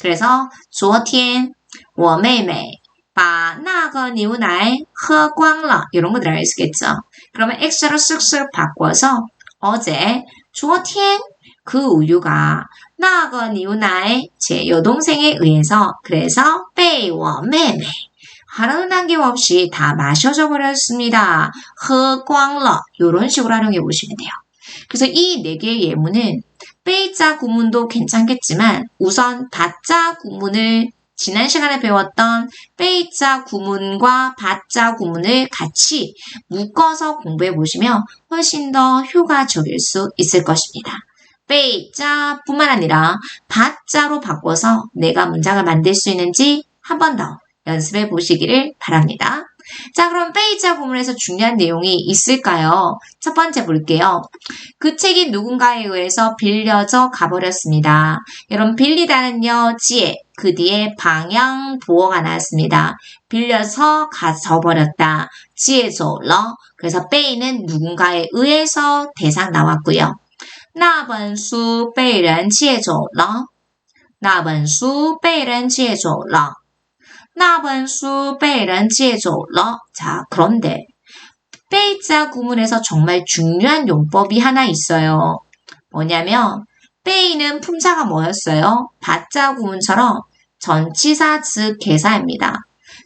그래서 昨天我妹妹把那个牛奶喝光了 이런 거 들어가 있겠죠. 그러면 X로 쓱쓱 바꿔서 어제 昨天 그 우유가 那个牛奶 제 여동생에 의해서 그래서 被我妹妹 하나도 남김없이 다 마셔져 버렸습니다. 喝光了 이런 식으로 활용해 보시면 돼요. 그래서 이 4개의 예문은 빼이자 구문도 괜찮겠지만 우선 받자 구문을 지난 시간에 배웠던 빼이자 구문과 받자 구문을 같이 묶어서 공부해 보시면 훨씬 더 효과적일 수 있을 것입니다. 빼이자 뿐만 아니라 받자로 바꿔서 내가 문장을 만들 수 있는지 한 번 더 연습해 보시기를 바랍니다. 자, 그럼 빼이자 구문에서 중요한 내용이 있을까요? 첫 번째 볼게요. 그 책이 누군가에 의해서 빌려져 가버렸습니다. 여러분, 빌리다는요, 지에, 그 뒤에 방향 보어가 나왔습니다. 빌려서 가져버렸다. 지에져러. 그래서 빼이는 누군가에 의해서 대상 나왔고요. 那本书被人借走了. 那本书被人借走了. 那本书被人借走了. 자, 그런데 빼이자 구문에서 정말 중요한 용법이 하나 있어요. 뭐냐면 빼이는 품사가 뭐였어요? 받자 구문처럼 전치사 즉 개사입니다.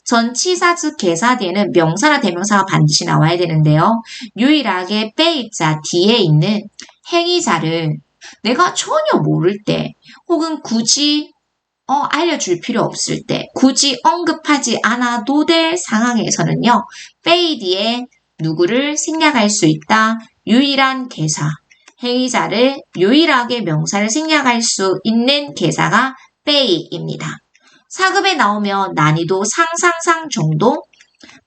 전치사 즉 개사 뒤에는 명사나 대명사가 반드시 나와야 되는데요. 유일하게 빼이자 뒤에 있는 행위자를 내가 전혀 모를 때 혹은 굳이 알려줄 필요 없을 때 굳이 언급하지 않아도 될 상황에서는요. 빼이 뒤에 누구를 생략할 수 있다. 유일한 개사. 행위자를 유일하게 명사를 생략할 수 있는 개사가 빼이입니다. 사급에 나오면 난이도 상상상 정도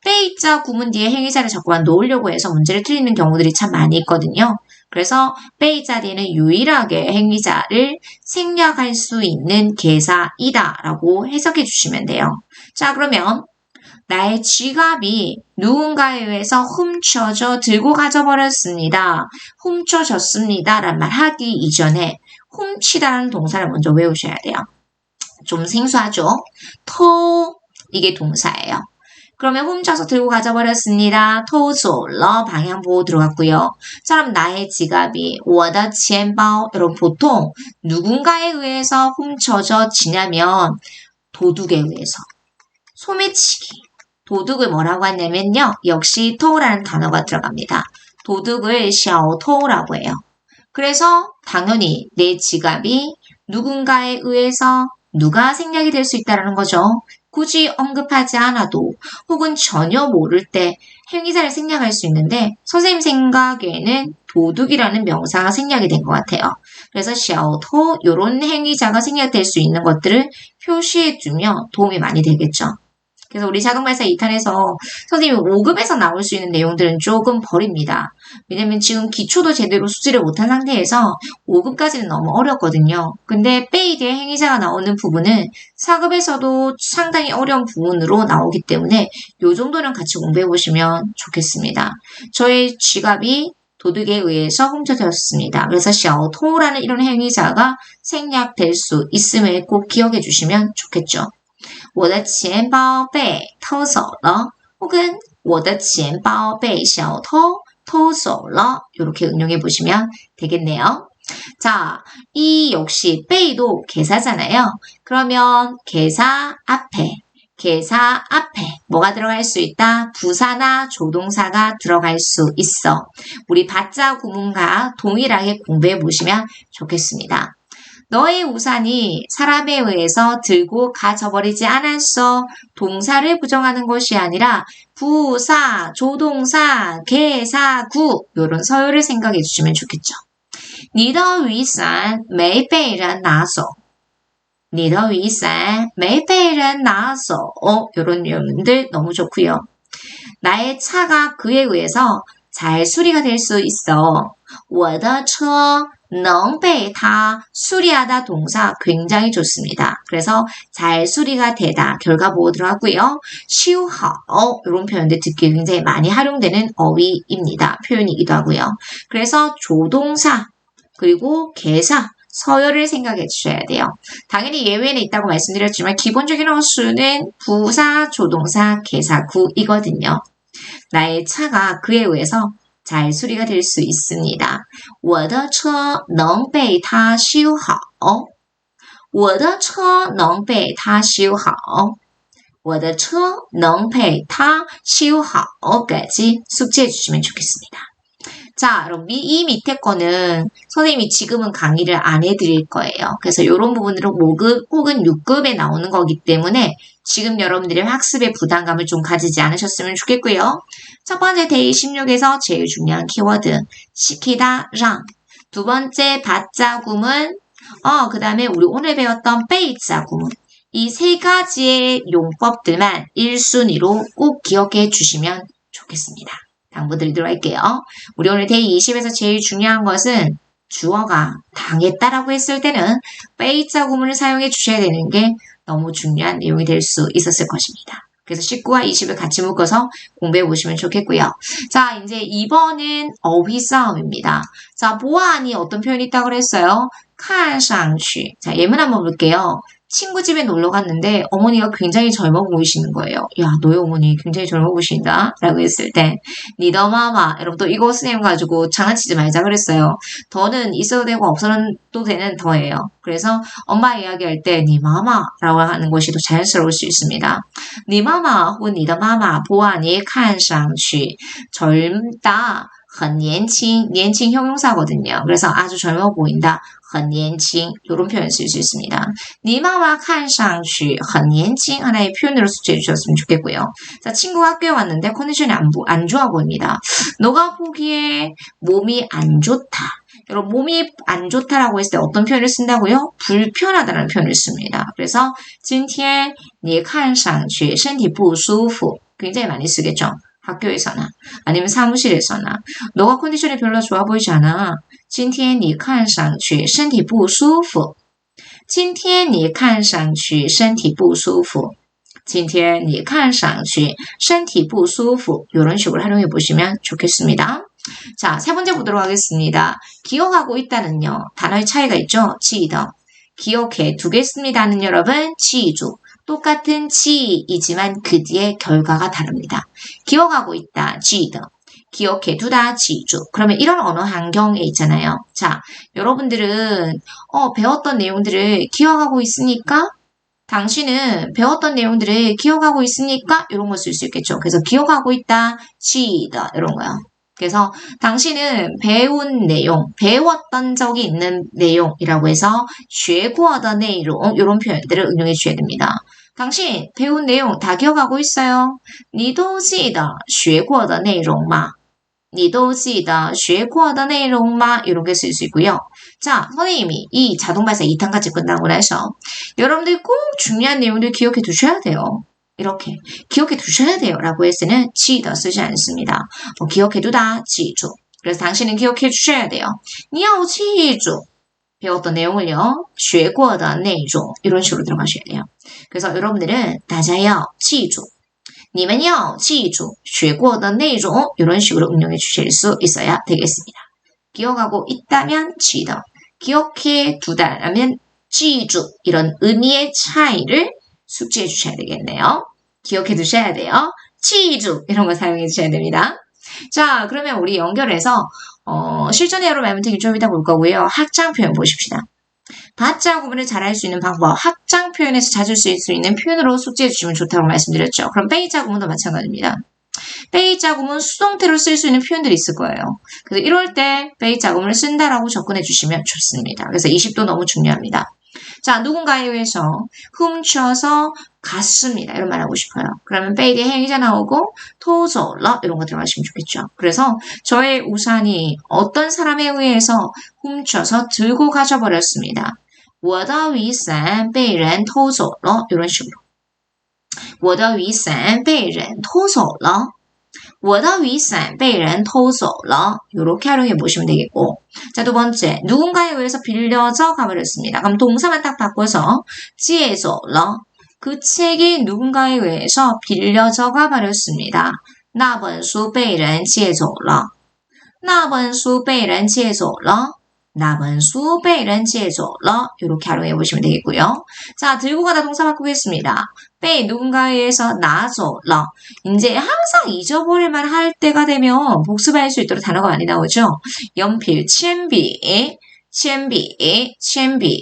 빼이자 구문 뒤에 행위자를 자꾸만 놓으려고 해서 문제를 틀리는 경우들이 참 많이 있거든요. 그래서 빼이자 뒤에는 유일하게 행위자를 생략할 수 있는 개사이다 라고 해석해 주시면 돼요. 자, 그러면 나의 지갑이 누군가에 의해서 훔쳐져 들고 가져버렸습니다. 훔쳐졌습니다 라는 말 하기 이전에 훔치다라는 동사를 먼저 외우셔야 돼요. 좀 생소하죠? 토 이게 동사예요. 그러면 훔쳐서 들고 가져버렸습니다. 偷走了 방향 보호 들어갔고요. 사람 나의 지갑이 我的钱包 여러분 보통 누군가에 의해서 훔쳐져 지냐면 도둑에 의해서 소매치기 도둑을 뭐라고 하냐면요. 역시 토라는 단어가 들어갑니다. 도둑을 小偷라고 해요. 그래서 당연히 내 지갑이 누군가에 의해서 누가 생략이 될 수 있다는 거죠. 굳이 언급하지 않아도 혹은 전혀 모를 때 행위자를 생략할 수 있는데 선생님 생각에는 도둑이라는 명사가 생략이 된 것 같아요. 그래서 小偷 이런 행위자가 생략될 수 있는 것들을 표시해 두면 도움이 많이 되겠죠. 그래서 우리 자동발사 2탄에서 선생님이 5급에서 나올 수 있는 내용들은 조금 버립니다. 왜냐면 지금 기초도 제대로 숙지를 못한 상태에서 5급까지는 너무 어렵거든요. 근데 베이드의 행위자가 나오는 부분은 4급에서도 상당히 어려운 부분으로 나오기 때문에 이 정도는 같이 공부해 보시면 좋겠습니다. 저의 지갑이 도둑에 의해서 훔쳐졌습니다. 그래서 小偷라는 이런 행위자가 생략될 수 있음을 꼭 기억해 주시면 좋겠죠. 我的钱包被偷走了 혹은 我的钱包被小偷偷走了 이렇게 응용해 보시면 되겠네요. 자, 이 역시 베이도 개사잖아요. 그러면 개사 앞에 뭐가 들어갈 수 있다? 부사나 조동사가 들어갈 수 있어. 우리 받자 구문과 동일하게 공부해 보시면 좋겠습니다. 너의 우산이 사람에 의해서 들고 가져버리지 않았어. 동사를 부정하는 것이 아니라 부사, 조동사, 개사구 이런 서열을 생각해 주시면 좋겠죠. 你的雨伞没被人拿走你的雨伞没被人拿走 이런 내용들 너무 좋고요. 나의 차가 그에 의해서 잘 수리가 될 수 있어. 我的车能被他 수리하다 동사 굉장히 좋습니다. 그래서 잘 수리가 되다 결과 보고 들어갔고요. 修好 이런 표현들 듣기 굉장히 많이 활용되는 어휘입니다. 표현이기도 하고요. 그래서 조동사 그리고 개사 서열을 생각해 주셔야 돼요. 당연히 예외는 있다고 말씀드렸지만 기본적인 어수는 부사, 조동사, 개사구이거든요. 나의 차가 그에 의해서 잘 수리가 될 수 있습니다. 我的车能被他修好我的车能被他修好我的车能被他修好까지 숙지해 주시면 좋겠습니다. 자, 그럼 이 밑에 거는 선생님이 지금은 강의를 안 해드릴 거예요. 그래서 이런 부분으로 5급 혹은 6급에 나오는 거기 때문에 지금 여러분들의 학습에 부담감을 좀 가지지 않으셨으면 좋겠고요. 첫 번째 데이 16에서 제일 중요한 키워드 시키다, 랑. 두 번째 받자 구문, 그 다음에 우리 오늘 배웠던 베이자 구문. 이 세 가지의 용법들만 1순위로 꼭 기억해 주시면 좋겠습니다. 당부드리도록 할게요. 우리 오늘 데이 20에서 제일 중요한 것은 주어가 당했다라고 했을 때는 베이자 구문을 사용해 주셔야 되는 게 너무 중요한 내용이 될 수 있었을 것입니다. 그래서 19와 20을 같이 묶어서 공부해 보시면 좋겠고요. 자, 이제 2번은 어휘 싸움입니다. 자, 보아하니 어떤 표현이 있다고 그랬어요? 看上去. 자, 예문 한번 볼게요. 친구 집에 놀러 갔는데 어머니가 굉장히 젊어 보이시는 거예요. 야, 너희 어머니 굉장히 젊어 보이신다? 라고 했을 때 니더 마마. 여러분 또 이거 선생님 가지고 장난치지 말자 그랬어요. 더는 있어도 되고 없어도 되는 더예요. 그래서 엄마 이야기할 때 니 마마라고 하는 것이 더 자연스러울 수 있습니다. 니 마마 혹은 니더 마마 보아니 看上去 젊다. 很年轻, 年轻 형용사거든요. 그래서 아주 젊어 보인다. 很年轻 이런 표현 쓸 수 있습니다. 니 마마 看上去很年轻 하나의 표현으로 숙지해 주셨으면 좋겠고요. 자, 친구가 학교에 왔는데 컨디션이 안 좋아 보입니다. 너가 보기에 몸이 안 좋다. 여러분 몸이 안 좋다라고 했을 때 어떤 표현을 쓴다고요? 불편하다는 표현을 씁니다. 그래서 今天你看上去身体不舒服 굉장히 많이 쓰겠죠. 학교에서나 아니면 사무실에서나 너가 컨디션이 별로 좋아 보이지 않아. 今天你看上去身体不舒服今天你看上去身体不舒服今天你看上去身体不舒服 이런 식으로 활용해 보시면 좋겠습니다. 자, 세 번째 보도록 하겠습니다. 기억하고 있다는요. 단어의 차이가 있죠. 지더. 기억해 두겠습니다는 여러분 지주. 똑같은 지이지만 그 뒤에 결과가 다릅니다. 기억하고 있다, 지더. 기억해 두다, 지주. 그러면 이런 언어 환경에 있잖아요. 자, 여러분들은 배웠던 내용들을 기억하고 있으니까 당신은 배웠던 내용들을 기억하고 있으니까 이런 걸 쓸 수 있겠죠. 그래서 기억하고 있다, 지더 이런 거요. 그래서 당신은 배운 내용, 배웠던 적이 있는 내용이라고 해서 学过的内容 이런 표현들을 응용해 주셔야 됩니다. 당신 배운 내용 다 기억하고 있어요? 你都记得学过的内容吗?你都记得学过的内容吗? 이런 게 쓸 수 있고요. 자, 선생님이 이 자동발사 2탄까지 끝나고 나서 여러분들 꼭 중요한 내용들 기억해 두셔야 돼요. 이렇게 기억해 두셔야 돼요 라고 했을 때는 记得 쓰지 않습니다. 기억해 두다, 记住. 그래서 당신은 기억해 주셔야 돼요. 你要记住 배웠던 내용을요. 学过的内容 이런 식으로 들어가셔야 돼요. 그래서 여러분들은 大家要记住你们要记住学过的内容 이런 식으로 응용해 주실 수 있어야 되겠습니다. 기억하고 있다면 记得 기억해 두다라면 记住 이런 의미의 차이를 숙지해 주셔야 되겠네요. 기억해 두셔야 돼요. 记住 이런 거 사용해 주셔야 됩니다. 자, 그러면 우리 연결해서 실전의 여러 말문택이 좀 이따 볼 거고요. 학장 표현 보십시다. 바자 구분을 잘할 수 있는 방법, 학장 표현에서 자주 쓰일 수 있는 표현으로 숙지해 주시면 좋다고 말씀드렸죠. 그럼 베이자 구문도 마찬가지입니다. 베이자 구문 수동태로 쓸 수 있는 표현들이 있을 거예요. 그래서 이럴 때 베이자 구문을 쓴다라고 접근해 주시면 좋습니다. 그래서 20도 너무 중요합니다. 자, 누군가에 의해서 훔쳐서 갔습니다. 이런 말 하고 싶어요. 그러면 베이 뒤에 행위자 나오고 토저러 이런 거 들어가시면 좋겠죠. 그래서 저의 우산이 어떤 사람에 의해서 훔쳐서 들고 가져버렸습니다. 我的雨伞被人偷走了 이런 식으로 我的雨伞被人偷走了我的雨伞被人偷走了 이렇게 활용해 보시면 되겠고 자, 두 번째 누군가에 의해서 빌려져 가버렸습니다. 그럼 동사만 딱 바꿔서 借走了 그 책이 누군가에 의해서 빌려져 가버렸습니다. 那本书被人借走了那本书被人借走了那本书被人借走了 이렇게 활용해 보시면 되겠고요. 자, 들고 가다 동사 바꾸겠습니다. 被 누군가에 의해서 拿走了 이제 항상 잊어버릴만 할 때가 되면 복습할 수 있도록 단어가 많이 나오죠. 연필, 铅笔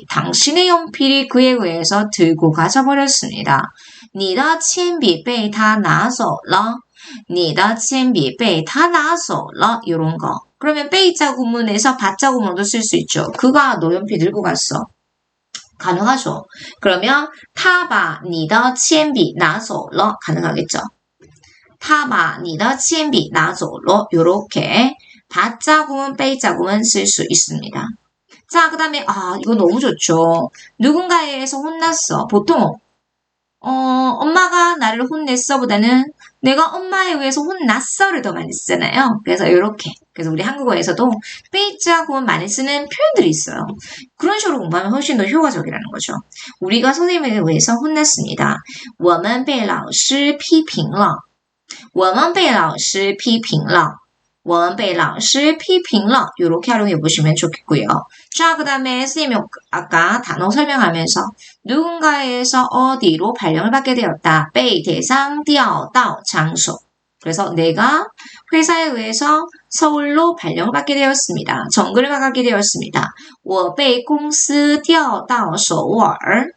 당신의 연필이 그에 의해서 들고 가져버렸습니다. 你的铅笔被他拿走了你的铅笔被他拿走了 이런 거. 그러면 베이자 구문에서 바자 구문으로도 쓸 수 있죠. 그가 너 연필 들고 갔어. 가능하죠. 그러면 他把你的铅笔拿走了 가능하겠죠. 他把你的铅笔拿走了 이렇게 바자 구문, 베이자 구문 쓸 수 있습니다. 자, 그 다음에 이거 너무 좋죠. 누군가에 의해서 혼났어. 보통 엄마가 나를 혼냈어 보다는 내가 엄마에 의해서 혼났어를 더 많이 쓰잖아요. 그래서 이렇게. 그래서 우리 한국어에서도 베이자 구문 많이 쓰는 표현들이 있어요. 그런 식으로 공부하면 훨씬 더 효과적이라는 거죠. 우리가 선생님에 의해서 혼났습니다. 我们被老师批评了我们被老师批评了我们被老师批评了 이렇게 활용해 보시면 좋겠고요. 자, 그 다음에 선생님이 아까 단어 설명하면서 누군가에서 어디로 발령을 받게 되었다. 被대상调到场所 그래서 내가 회사에 의해서 서울로 발령을 받게 되었습니다. 정글을 가게 되었습니다. 我被公司调到首尔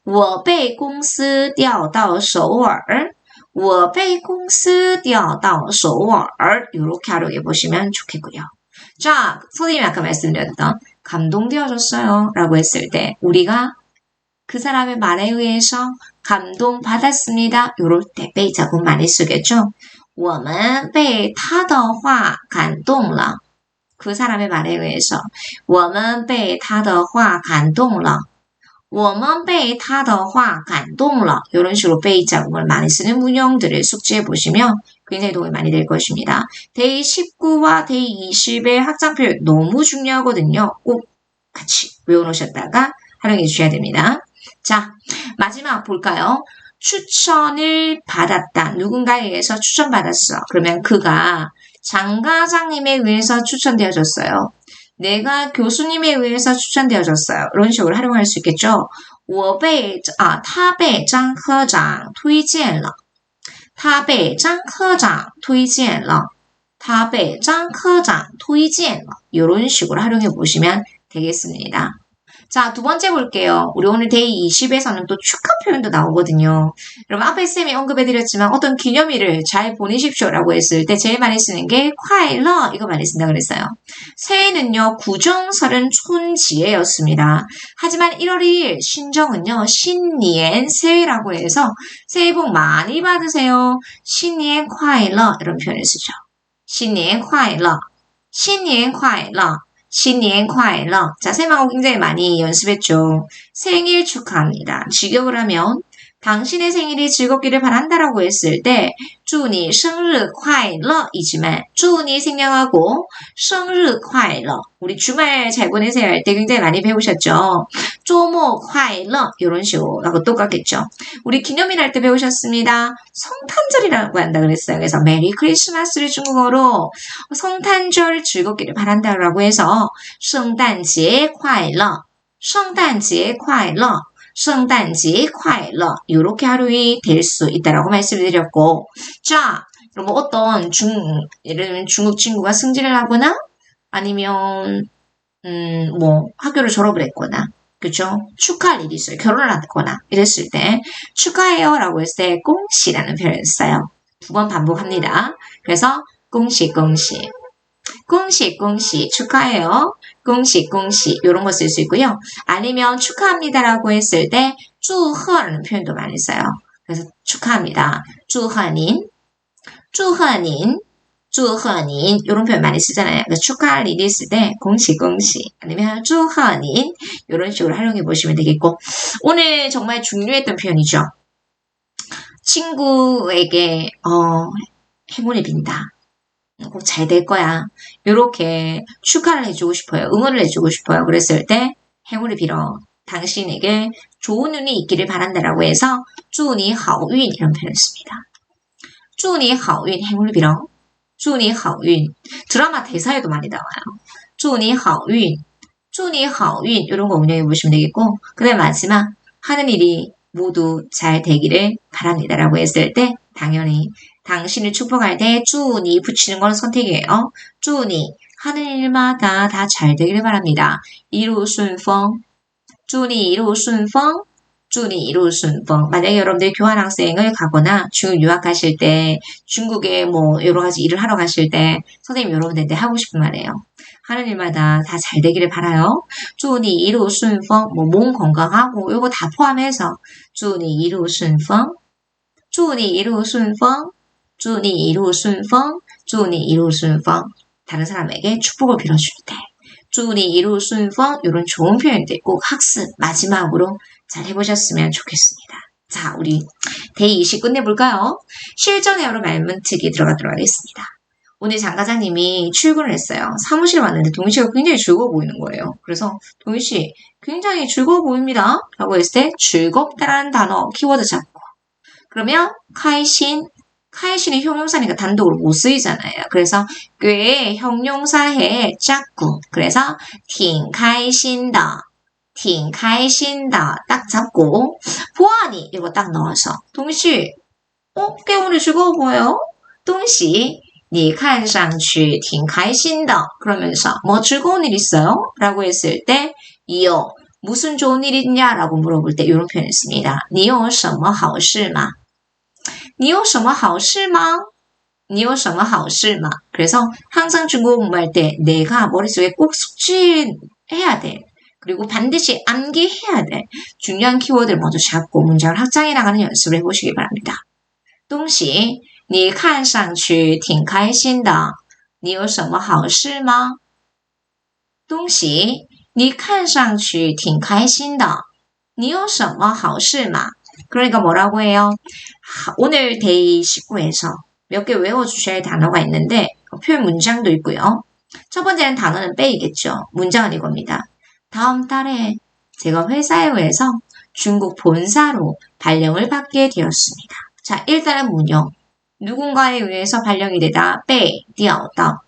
我被公司调到首尔我被公司调到首尔 이렇게 활용해 보시면 좋겠고요. 자, 선생님이 아까 말씀드렸던 감동되어졌어요 라고 했을 때 우리가 그 사람의 말에 의해서 감동받았습니다. 이럴 때 베이자 구문 많이 쓰겠죠. 我们被他的话感动了 그 사람의 말에 의해서 我们被他的话感动了我们被他的话感动了 이런 식으로 베이자 구문을 많이 쓰는 문형들을 숙지해 보시면 굉장히 도움이 많이 될 것입니다. 데이 19와 데이 20의 학장 표현 너무 중요하거든요. 꼭 같이 외워놓으셨다가 활용해 주셔야 됩니다. 자, 마지막 볼까요? 추천을 받았다. 누군가에 의해서 추천받았어. 그러면 그가 장과장님에 의해서 추천되어졌어요. 내가 교수님에 의해서 추천되어졌어요. 이런 식으로 활용할 수 있겠죠. 他被张科长推荐了他被张科长推荐了他被张科长推荐了 이런 식으로 활용해 보시면 되겠습니다. 자, 두 번째 볼게요. 우리 오늘 데이 20에서는 또 축하 표현도 나오거든요. 여러분 앞에 쌤이 언급해드렸지만 어떤 기념일을 잘 보내십시오라고 했을 때 제일 많이 쓰는 게 快乐 이거 많이 쓴다고 그랬어요. 새해는요. 구정설은 촌지혜였습니다. 하지만 1월 2일 신정은요. 신니엔 새해라고 해서 새해 복 많이 받으세요. 신니엔 快乐 이런 표현을 쓰죠. 신니엔 快乐 신니엔 快乐 신년 快乐. 자, 쌤하고 굉장히 많이 연습했죠. 생일 축하합니다. 직역을 하면 당신의 생일이 즐겁기를 바란다라고 했을 때, 祝你生日快乐이지만, 祝你생년하고, 生日快乐. 우리 주말 잘 보내세요 할 때 굉장히 많이 배우셨죠? 周末快乐이런 식으로 하고 똑같겠죠. 우리 기념일 할 때 배우셨습니다. 성탄절이라고 한다 그랬어요. 그래서 메리 크리스마스를 중국어로 성탄절 즐겁기를 바란다라고 해서 圣诞节快乐, 圣诞节快乐. 圣诞节快乐 이렇게 활용이 될 수 있다라고 말씀을 드렸고 자 그럼 예를 들면 중국 친구가 승진을 하거나 아니면 뭐 학교를 졸업을 했거나 그죠? 축하할 일이 있어요. 결혼을 하거나 이랬을 때 축하해요 라고 했을 때恭喜라는 표현을 써요. 2번 반복합니다. 그래서恭喜恭喜 恭喜恭喜 축하해요. 恭喜恭喜 이런 거 쓸 수 있고요. 아니면 축하합니다라고 했을 때 祝贺라는 표현도 많이 써요. 그래서 축하합니다. 祝贺您 祝贺您 祝贺您 이런 표현 많이 쓰잖아요. 그래서 축하할 일이 있을 때 恭喜恭喜 아니면 祝贺您 이런 식으로 활용해 보시면 되겠고 오늘 정말 중요했던 표현이죠. 친구에게 행운을 빈다. 꼭 잘 될 거야. 이렇게 축하를 해주고 싶어요. 응원을 해주고 싶어요. 그랬을 때 행운을 빌어. 당신에게 좋은 운이 있기를 바란다라고 해서 祝你好运 이런 표현을 씁니다. 祝你好运 행운을 빌어. 祝你好运 드라마 대사에도 많이 나와요. 祝你好运 祝你好运 이런 거 운영해 보시면 되겠고 그 다음 마지막 하는 일이 모두 잘 되기를 바랍니다라고 했을 때 당연히 당신을 축복할 때 祝你 붙이는 건 선택이에요. 祝你 하는 일마다 다 잘 되기를 바랍니다. 一路顺风 祝你一路顺风 祝你一路顺风 만약에 여러분들 교환학생을 가거나 중국 유학하실 때 중국에 뭐 여러 가지 일을 하러 가실 때 선생님 여러분들한테 하고 싶은 말이에요. 하는 일마다 다 잘 되기를 바라요. 祝你一路顺风 뭐 몸 건강하고 이거 다 포함해서 祝你一路顺风祝你一路顺风祝你一路顺风祝你一路顺风 다른 사람에게 축복을 빌어줄 때 祝你一路顺风 이런 좋은 표현들 꼭 학습 마지막으로 잘 해보셨으면 좋겠습니다. 자, 우리 데이 20 끝내볼까요? 실전 에어로 말문트기 들어가도록 하겠습니다. 오늘 장과장님이 출근을 했어요. 사무실에 왔는데 동희씨가 굉장히 즐거워 보이는 거예요. 그래서 동희씨 굉장히 즐거워 보입니다. 라고 했을 때 즐겁다라는 단어 키워드 잡고 그러면 카이신 카이신이 형용사니까 단독으로 못 쓰이잖아요. 그래서 꽤 형용사해 짝꿍. 그래서 挺开心的挺开心的 딱 잡고 보아니 이거 딱 넣어서 동시 꽤 오늘 즐거워 보여요? 동시 你看上去挺开心的 그러면서 뭐 즐거운 일 있어요? 라고 했을 때 요 무슨 좋은 일 있냐? 라고 물어볼 때 이런 표현을 씁니다. 你有什么好事吗?你有什么好事吗?你有什么好事吗? 그래서 항상 중국어 공부할 때 내가 머릿속에 꼭 숙지해야 돼. 그리고 반드시 암기해야 돼. 중요한 키워드를 먼저 잡고 문장을 확장해 나가는 연습을 해보시기 바랍니다. 东西你看上去挺开心的你有什么好事吗东西你看上去挺开心的你有什么好事吗 그러니까 뭐라고 해요? 오늘 데이 19에서 몇 개 외워주셔야 할 단어가 있는데 표현 문장도 있고요. 첫 번째는 단어는 빼이겠죠. 문장은 이겁니다. 다음 달에 제가 회사에 의해서 중국 본사로 발령을 받게 되었습니다. 자, 일단은 문형. 누군가에 의해서 발령이 되다, 被调到.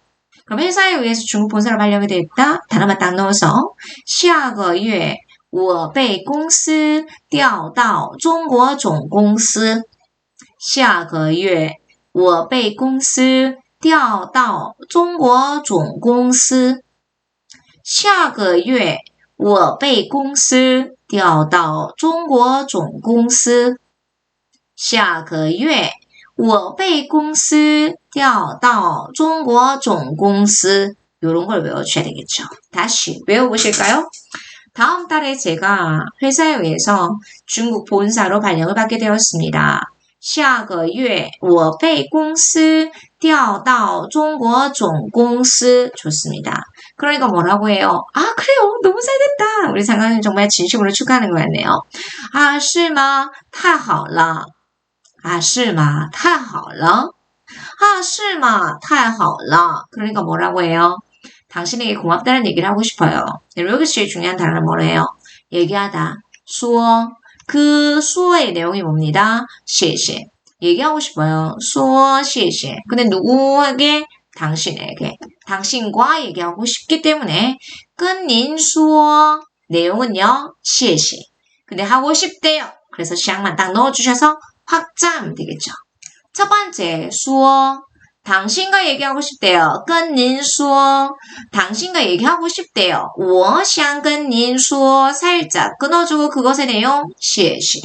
그럼 회사에 의해서 중국 본사로 발령이 됐다. 단어만 딱 넣어서 下个月我被公司调到中国总公司下个月我被公司调到中国总公司下个月我被公司调到中国总公司下个月我被公司调到中国总公司 이런 걸 외워주셔야 되겠죠. 다시 외워보실까요? 다음 달에 제가 회사에 의해서 중국 본사로 발령을 받게 되었습니다. 下个月我被公司调到中国总公司. 좋습니다. 그러니까 뭐라고 해요? 아, 그래요. 너무 잘됐다. 우리 장관님 정말 진심으로 축하하는 것 같네요. 아, 是吗?太好了. 아, 是吗?太好了. 아, 是吗?太好了. 그러니까 뭐라고 해요? 당신에게 고맙다는 얘기를 하고 싶어요. 여기서 제일 중요한 단어는 뭐래요? 얘기하다. 说. 그 수어의 내용이 뭡니다. 谢谢. 얘기하고 싶어요. 说谢谢. 근데 누구에게? 당신에게. 당신과 얘기하고 싶기 때문에 跟您说 내용은요. 谢谢. 근데 하고 싶대요. 그래서 시약만 딱 넣어주셔서 확장하면 되겠죠. 첫 번째 说 당신과 얘기하고 싶대요. 跟您说 당신과 얘기하고 싶대요. 我想跟您说 살짝 끊어주고 그것의 내용 谢谢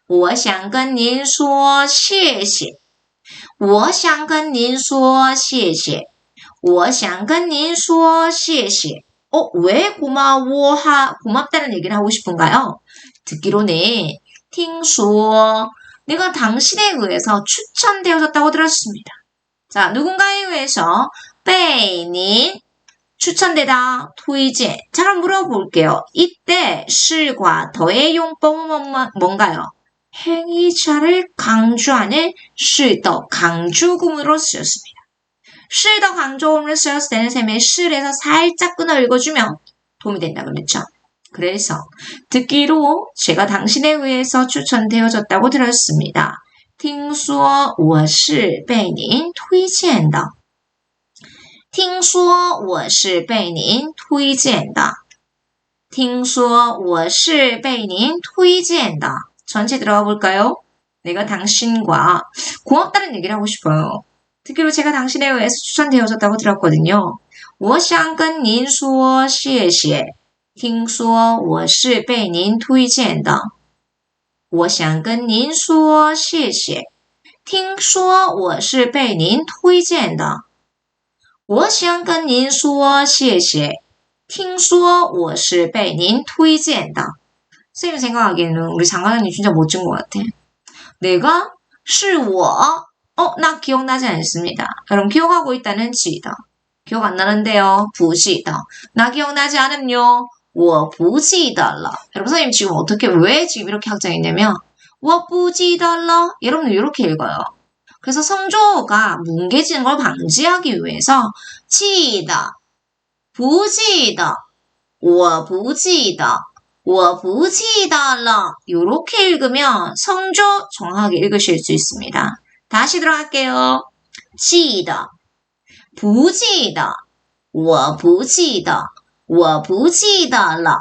我想跟您说谢谢我想跟您说谢谢我想跟您说谢谢왜 고맙다는 얘기를 하고 싶은가요? 듣기로는 听说 내가 당신에 의해서 추천되어졌다고 들었습니다. 자, 누군가에 의해서 被您 추천되다, 推荐. 자, 그럼 물어볼게요. 이때 是과 더의 용법은 뭔가요? 행위자를 강조하는 是더 강조금으로 쓰였습니다. 是더 강조금으로 쓰였을 때는 셈의 是에서 살짝 끊어 읽어주면 도움이 된다고 그랬죠. 그래서 듣기로 제가 당신에 의해서 추천되어졌다고 들었습니다. 听说我是被您推荐的听说我是被您推荐的听说我是被您推荐的 전체 들어가 볼까요? 내가 당신과 고맙다는 얘기를 하고 싶어요. 듣기로 제가 당신에 의해서 추천되어졌다고 들었거든요. 我想跟您说谢谢听说我是被您推荐的我想跟您说谢谢听说我是被您推荐的我想跟您说谢谢听说我是被您推荐的 선생님이 생각하기에는 우리 장관님 진짜 멋진 것 같아. 내가 是我 나 기억나지 않습니다. 여러분 기억하고 있다는 记得 기억 안 나는데요. 不记得 나 기억나지 않음요. 我不记得了 여러분 선생님 지금 왜 지금 이렇게 확장했냐면 我不记得了 여러분 이렇게 읽어요. 그래서 성조가 뭉개지는 걸 방지하기 위해서 记得不记得我不记得我不记得了 이렇게 읽으면 성조 정확하게 읽으실 수 있습니다. 다시 들어갈게요. 记得不记得我不记得我不记得了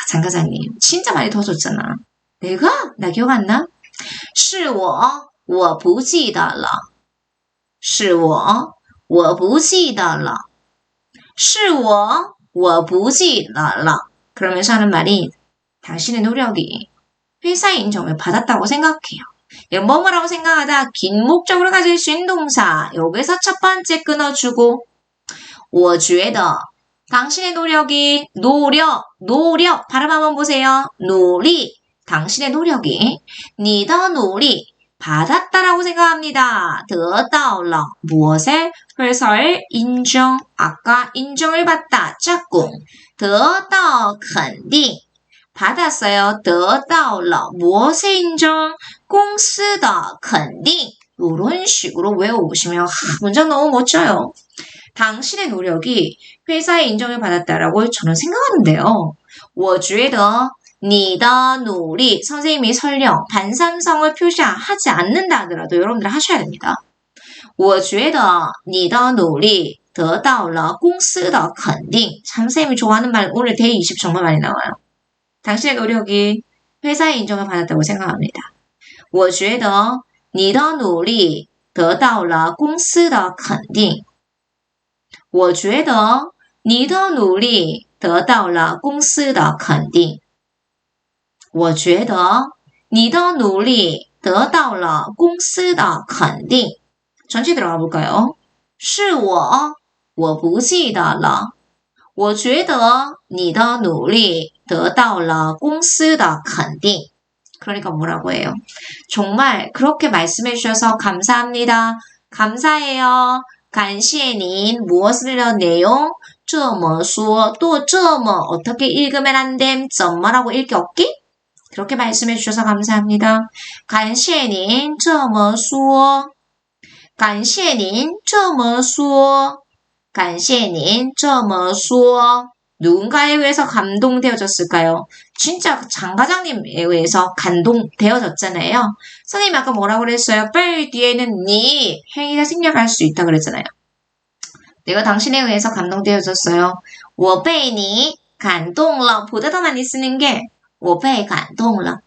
장과장님 진짜 많이 도와줬잖아. 나 기억 안 나? 是我不记得了是我不记得了是我不记得了 그러면서 하는 말이 당신의 노력이 회사의 인정을 받았다고 생각해요. 이런 뭐뭐라고 생각하다 긴 목적으로 가질 수 있는 동사 여기서 첫 번째 끊어주고 我觉得 당신의 노력이 노력 발음 한번 보세요. 努力 당신의 노력이 你的努力 받았다라고 생각합니다. 得到了 무엇을? 회사의 인정 아까 인정을 받다 짝꿍 得到肯定 받았어요. 得到了 무엇의 인정? 公司的肯定 이런 식으로 외워보시면 문장 너무 멋져요. 당신의 노력이 회사의 인정을 받았다라고 저는 생각하는데요. 我觉得你的努力 선생님이 설령 반삼성을 표시하지 않는다 하더라도 여러분들 하셔야 됩니다. 我觉得你的努力得到了公司的肯定 선생님이 좋아하는 말 오늘 데이 20 정말 많이 나와요. 당신의 노력이 회사의 인정을 받았다고 생각합니다. 我觉得你的努力得到了公司的肯定我觉得你的努力得到了公司的肯定我觉得你的努力得到了公司的肯定 전체 들어가 볼까요? 是我不记得了我觉得你的努力得到了公司的肯定 그러니까 뭐라고 해요? 정말 그렇게 말씀해 주셔서 감사합니다. 감사해요. 感谢您 무엇을 한 내용? 这么说 또 这么 어떻게 읽으면 안 됨? 怎么라고 읽기 없기? 그렇게 말씀해 주셔서 감사합니다. 感谢您这么说感谢您这么说感谢您这么说 누군가에 의해서 감동되어졌을까요? 진짜 장과장님에 의해서 감동되어졌잖아요. 선생님이 아까 뭐라고 그랬어요? 빨리 뒤에는 니 행위가 생략할 수 있다 그랬잖아요. 내가 당신에 의해서 감동되어졌어요. 我被你感动了 보다 더 많이 쓰는 게 我被感动了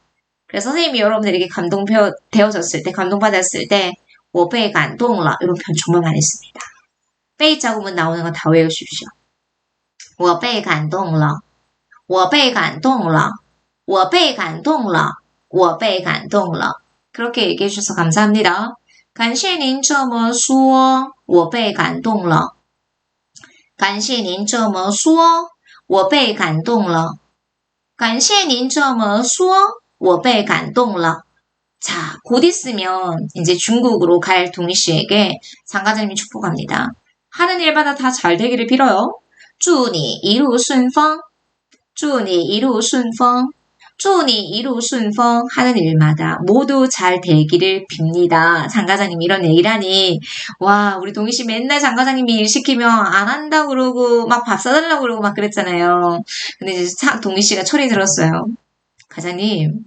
그래서 선생님이 여러분들에게 감동되어졌을 때, 감동받았을 때 我被感动了 이런 표현 정말 많이 씁니다. 被자국문 나오는 거 다 외우십시오. 我被感动了我被感动了我被感动了我被感动了 그렇게 얘기해 주셔서 감사합니다. 感谢您这么说我被感动了感谢您这么说我被感动了感谢您这么说我被感动了 자, 곧 있으면 이제 중국으로 갈 동희씨에게 장과장님이 축복합니다. 하는 일마다 다 잘 되기를 빌어요. 祝你一路顺风祝你一路顺风祝你一路顺风 하는 일마다 모두 잘 되기를 빕니다. 장과장님이 이런 얘기를 하니 와 우리 동희씨 맨날 장과장님이 일 시키면 안 한다고 그러고 막 밥 사달라고 그러고 막 그랬잖아요. 근데 이제 동희씨가 철이 들었어요. 과장님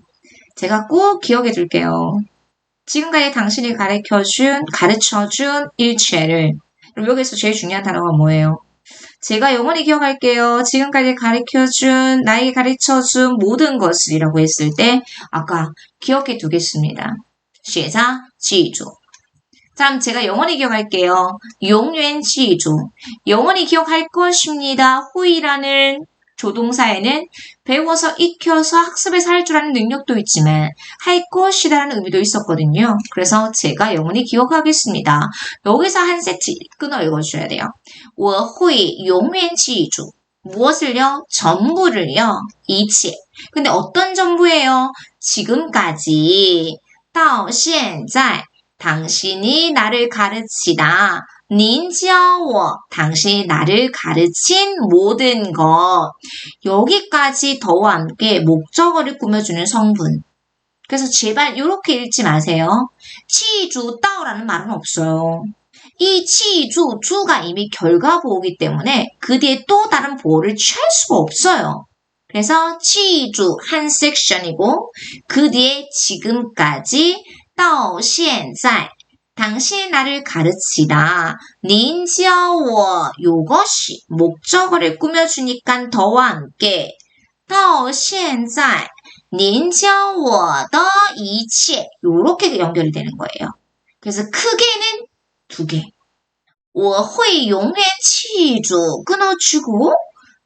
제가 꼭 기억해 둘게요. 지금까지 당신이 가르쳐준 일체를 그럼 여기서 제일 중요한 단어가 뭐예요? 제가 영원히 기억할게요. 지금까지 나에게 가르쳐준 모든 것이라고 했을 때 아까 기억해 두겠습니다. 写下记住 다음 제가 영원히 기억할게요. 永远记住 영원히 기억할 것입니다. 후이라는 조동사에는 배워서 익혀서 학습해서 할 줄 아는 능력도 있지만 할 것이다라는 의미도 있었거든요. 그래서 제가 영원히 기억하겠습니다. 여기서 한 세트 끊어 읽어주셔야 돼요. 我会永远记住 무엇을요? 전부를요. 一切 근데 어떤 전부예요? 지금까지 到现在 당신이 나를 가르치다 您教我 당신이 나를 가르친 모든 것 여기까지 더와 함께 목적어를 꾸며주는 성분 그래서 제발 이렇게 읽지 마세요. 记住到라는 말은 없어요. 이 记住 주가 이미 결과보호이기 때문에 그 뒤에 또 다른 보호를 취할 수가 없어요. 그래서 记住 한 섹션이고 그 뒤에 지금까지 到现在 당신이 나를 가르치다. 您教我 요것이 목적어를 꾸며주니까 더와 함께 到现在您教我的一切 요렇게 연결이 되는 거예요. 그래서 크게는 두 개. 我会永远记住 끊어주고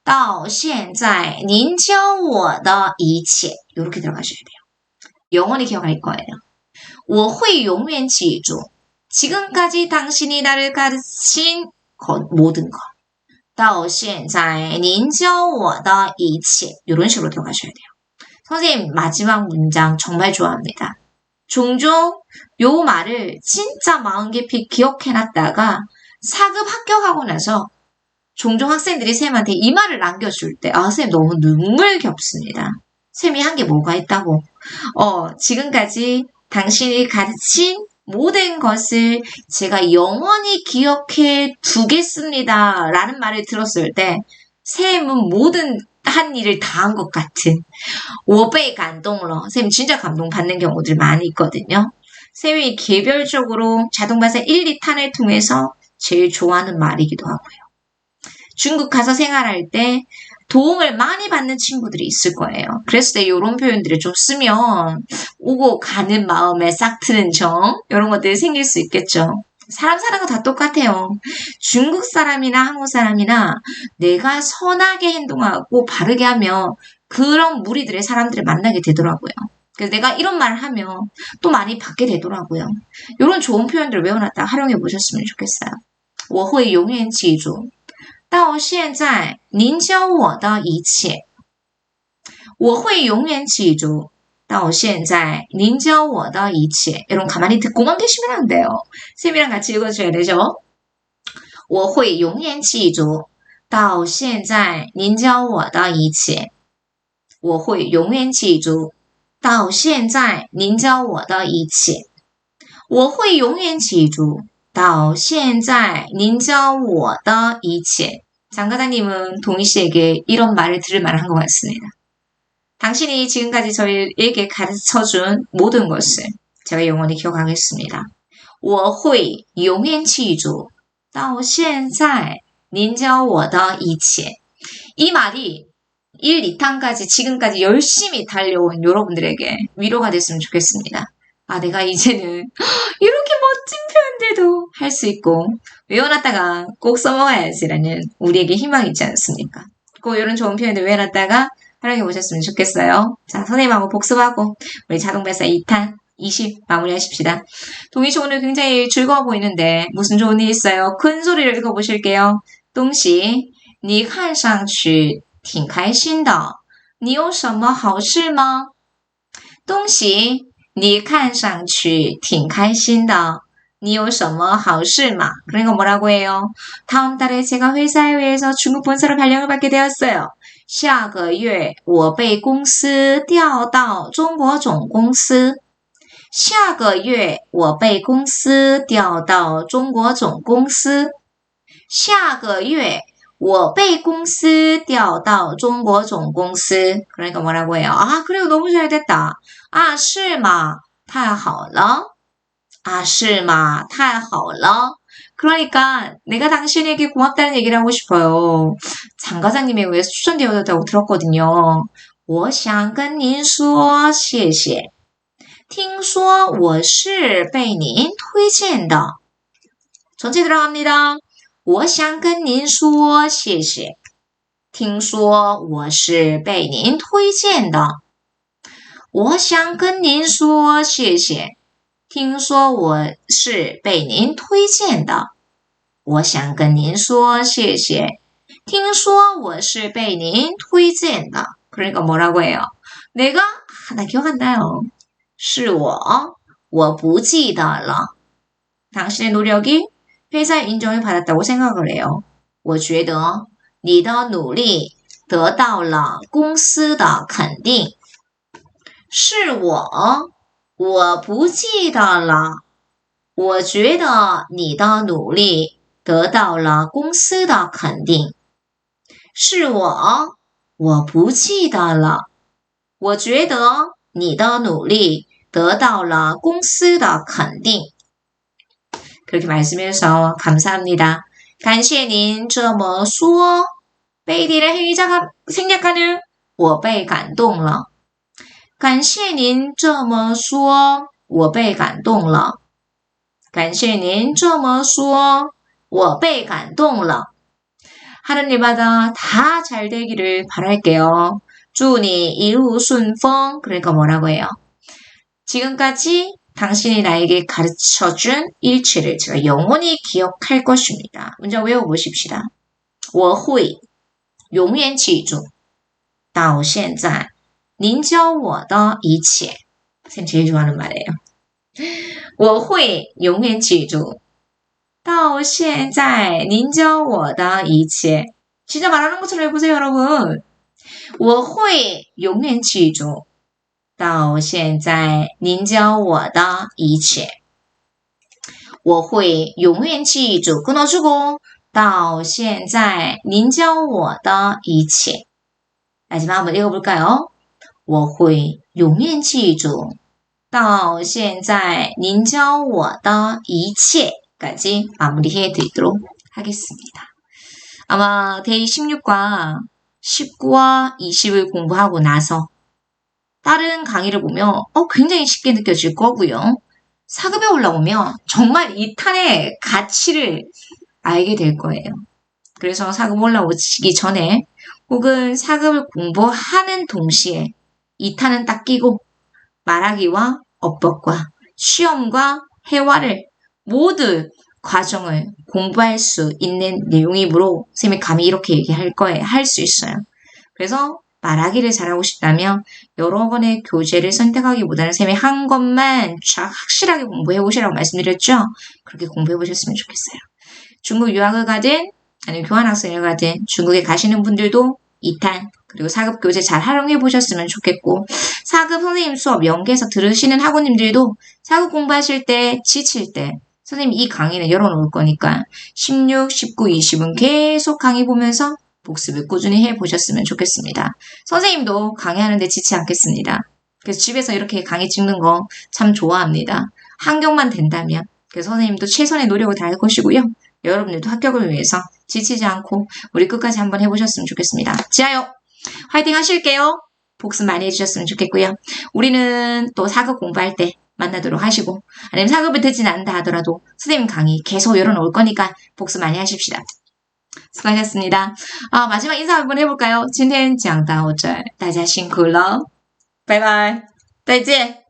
到现在您教我的一切 요렇게 들어가셔야 돼요. 영원히 기억할 거예요. 我会永远记住 지금까지 당신이 나를 가르친 것, 모든 것. 到现在您教我的一切 이런 식으로 들어가셔야 돼요. 선생님 마지막 문장 정말 좋아합니다. 종종 요 말을 진짜 마음 깊이 기억해놨다가 사급 합격하고 나서 종종 학생들이 쌤한테 이 말을 남겨줄 때 쌤 너무 눈물겹습니다. 쌤이 한 게 뭐가 있다고. 지금까지 당신이 가르친 모든 것을 제가 영원히 기억해 두겠습니다. 라는 말을 들었을 때 쌤은 모든 한 일을 다 한 것 같은 我被感动了 쌤 진짜 감동받는 경우들 많이 있거든요. 쌤이 개별적으로 자동발사 1, 2탄을 통해서 제일 좋아하는 말이기도 하고요. 중국 가서 생활할 때 도움을 많이 받는 친구들이 있을 거예요. 그랬을 때 이런 표현들을 좀 쓰면 오고 가는 마음에 싹 트는 정 이런 것들이 생길 수 있겠죠. 사람 사는 거 다 똑같아요. 중국 사람이나 한국 사람이나 내가 선하게 행동하고 바르게 하면 그런 무리들의 사람들을 만나게 되더라고요. 그래서 내가 이런 말을 하면 또 많이 받게 되더라고요. 이런 좋은 표현들을 외워놨다 활용해 보셨으면 좋겠어요. 我会永远记住到现在您教我的一切我会永远记住到现在您教我的一切 여러분 가만히 듣고만 계시면 안 돼요. 쌤이랑 같이 읽어주셔야 되죠. 我会永远记住到现在您教我的一切我会永远记住到现在您教我的一切我会永远记住到现在您教我的一切 장과장님은 동희 씨에게 이런 말을 들을 만한 것 같습니다. 당신이 지금까지 저희에게 가르쳐준 모든 것을 제가 영원히 기억하겠습니다. 我会永远记住到现在您教我的一切 이 말이 1, 2탄까지 지금까지 열심히 달려온 여러분들에게 위로가 됐으면 좋겠습니다. 아, 내가 이제는 이렇게 멋진 표현들도 할 수 있고 외워놨다가 꼭 써먹어야지라는 우리에게 희망이 있지 않습니까? 꼭 이런 좋은 표현들 외워놨다가 활용해 보셨으면 좋겠어요. 자, 선생님하고 복습하고 우리 자동발사 2탄 20 마무리하십시다. 동희 씨 오늘 굉장히 즐거워 보이는데 무슨 좋은 일 있어요? 큰 소리를 읽어보실게요. 동시 你看上去挺开心的你有什么好事吗东西你看上去挺开心的你有什么好事吗 그러니까 뭐라고 해요? 다음 달에 제가 회사에 의해서 중국 본사로 발령을 받게 되었어요. 下个月我被公司调到中国总公司下个月我被公司调到中国总公司下个月我被公司调到中国总公司 그러니까 뭐라고 해요? 아, 그래요. 너무 잘 됐다. 아, 是吗?太好了. 아, 是吗?太好了. 그러니까 내가 당신에게 고맙다는 얘기를 하고 싶어요. 장 과장님에 의해서 추천되었다고 들었거든요. 我想跟您说谢谢听说我是被您推荐的 전체 들어갑니다. 我想跟您说谢谢听说我是被您推荐的我想跟您说谢谢听说我是被您推荐的我想跟您说谢谢听说我是被您推荐的 그러니까 뭐라고 해요? 내가? 나 기억 안 나요. 是我不记得了 당신의 노력이 회사의 인정을 받았다고 생각을 해요. 我觉得你的努力得到了公司的肯定。是我不记得了。我觉得你的努力得到了公司的肯定。是我不记得了。我觉得你的努力得到了公司的肯定。 그렇게 말씀해주셔서 감사합니다. 感谢您这么说 베이디를 생략하는 我被感动了感谢您这么说我被感动了感谢您这么说我被感动了 하는 일마다 다 잘 되기를 바랄게요. 祝你一路顺风 그러니까 뭐라고 해요? 지금까지 당신이 나에게 가르쳐준 일치를 제가 영원히 기억할 것입니다. 문장 외워보십시다. 我会永远记住到现在您教我的一切 쌤 제일 좋아하는 말이에요. 我会永远记住到现在您教我的一切 진짜 말하는 것처럼 해보세요 여러분. 我会永远记住到现在您教我的一切我会永远记住끊어주고到现在您教我的一切 마지막 한번 읽어볼까요? 我会永远记住到现在您教我的一切까지 마무리해 드리도록 하겠습니다. 아마 데이 16과 19와 20을 공부하고 나서 다른 강의를 보면 굉장히 쉽게 느껴질 거고요. 사급에 올라오면 정말 이 탄의 가치를 알게 될 거예요. 그래서 사급 올라오기 전에 혹은 사급을 공부하는 동시에 이 탄은 딱 끼고 말하기와 어법과 시험과 회화를 모두 과정을 공부할 수 있는 내용이므로 선생님이 감히 이렇게 얘기할 거예요. 할 수 있어요. 그래서 말하기를 잘하고 싶다면 여러 번의 교재를 선택하기보다는 쌤이 한 것만 쫙 확실하게 공부해 보시라고 말씀드렸죠? 그렇게 공부해 보셨으면 좋겠어요. 중국 유학을 가든 아니면 교환학생을 가든 중국에 가시는 분들도 2탄 그리고 4급 교재 잘 활용해 보셨으면 좋겠고 4급 선생님 수업 연계해서 들으시는 학우님들도 4급 공부하실 때 지칠 때 선생님 이 강의는 열어놓을 거니까 16, 19, 20은 계속 강의 보면서 복습을 꾸준히 해보셨으면 좋겠습니다. 선생님도 강의하는데 지치지 않겠습니다. 그래서 집에서 이렇게 강의 찍는 거 참 좋아합니다. 환경만 된다면. 그래서 선생님도 최선의 노력을 다할 것이고요. 여러분들도 합격을 위해서 지치지 않고 우리 끝까지 한번 해보셨으면 좋겠습니다. 지하요! 화이팅 하실게요. 복습 많이 해주셨으면 좋겠고요. 우리는 또 4급 공부할 때 만나도록 하시고 아니면 4급을 듣진 않는다 하더라도 선생님 강의 계속 열어놓을 거니까 복습 많이 하십시다. 수고하셨습니다. 마지막 인사 한번 해볼까요? 今天讲到这，大家辛苦了，拜拜，再见。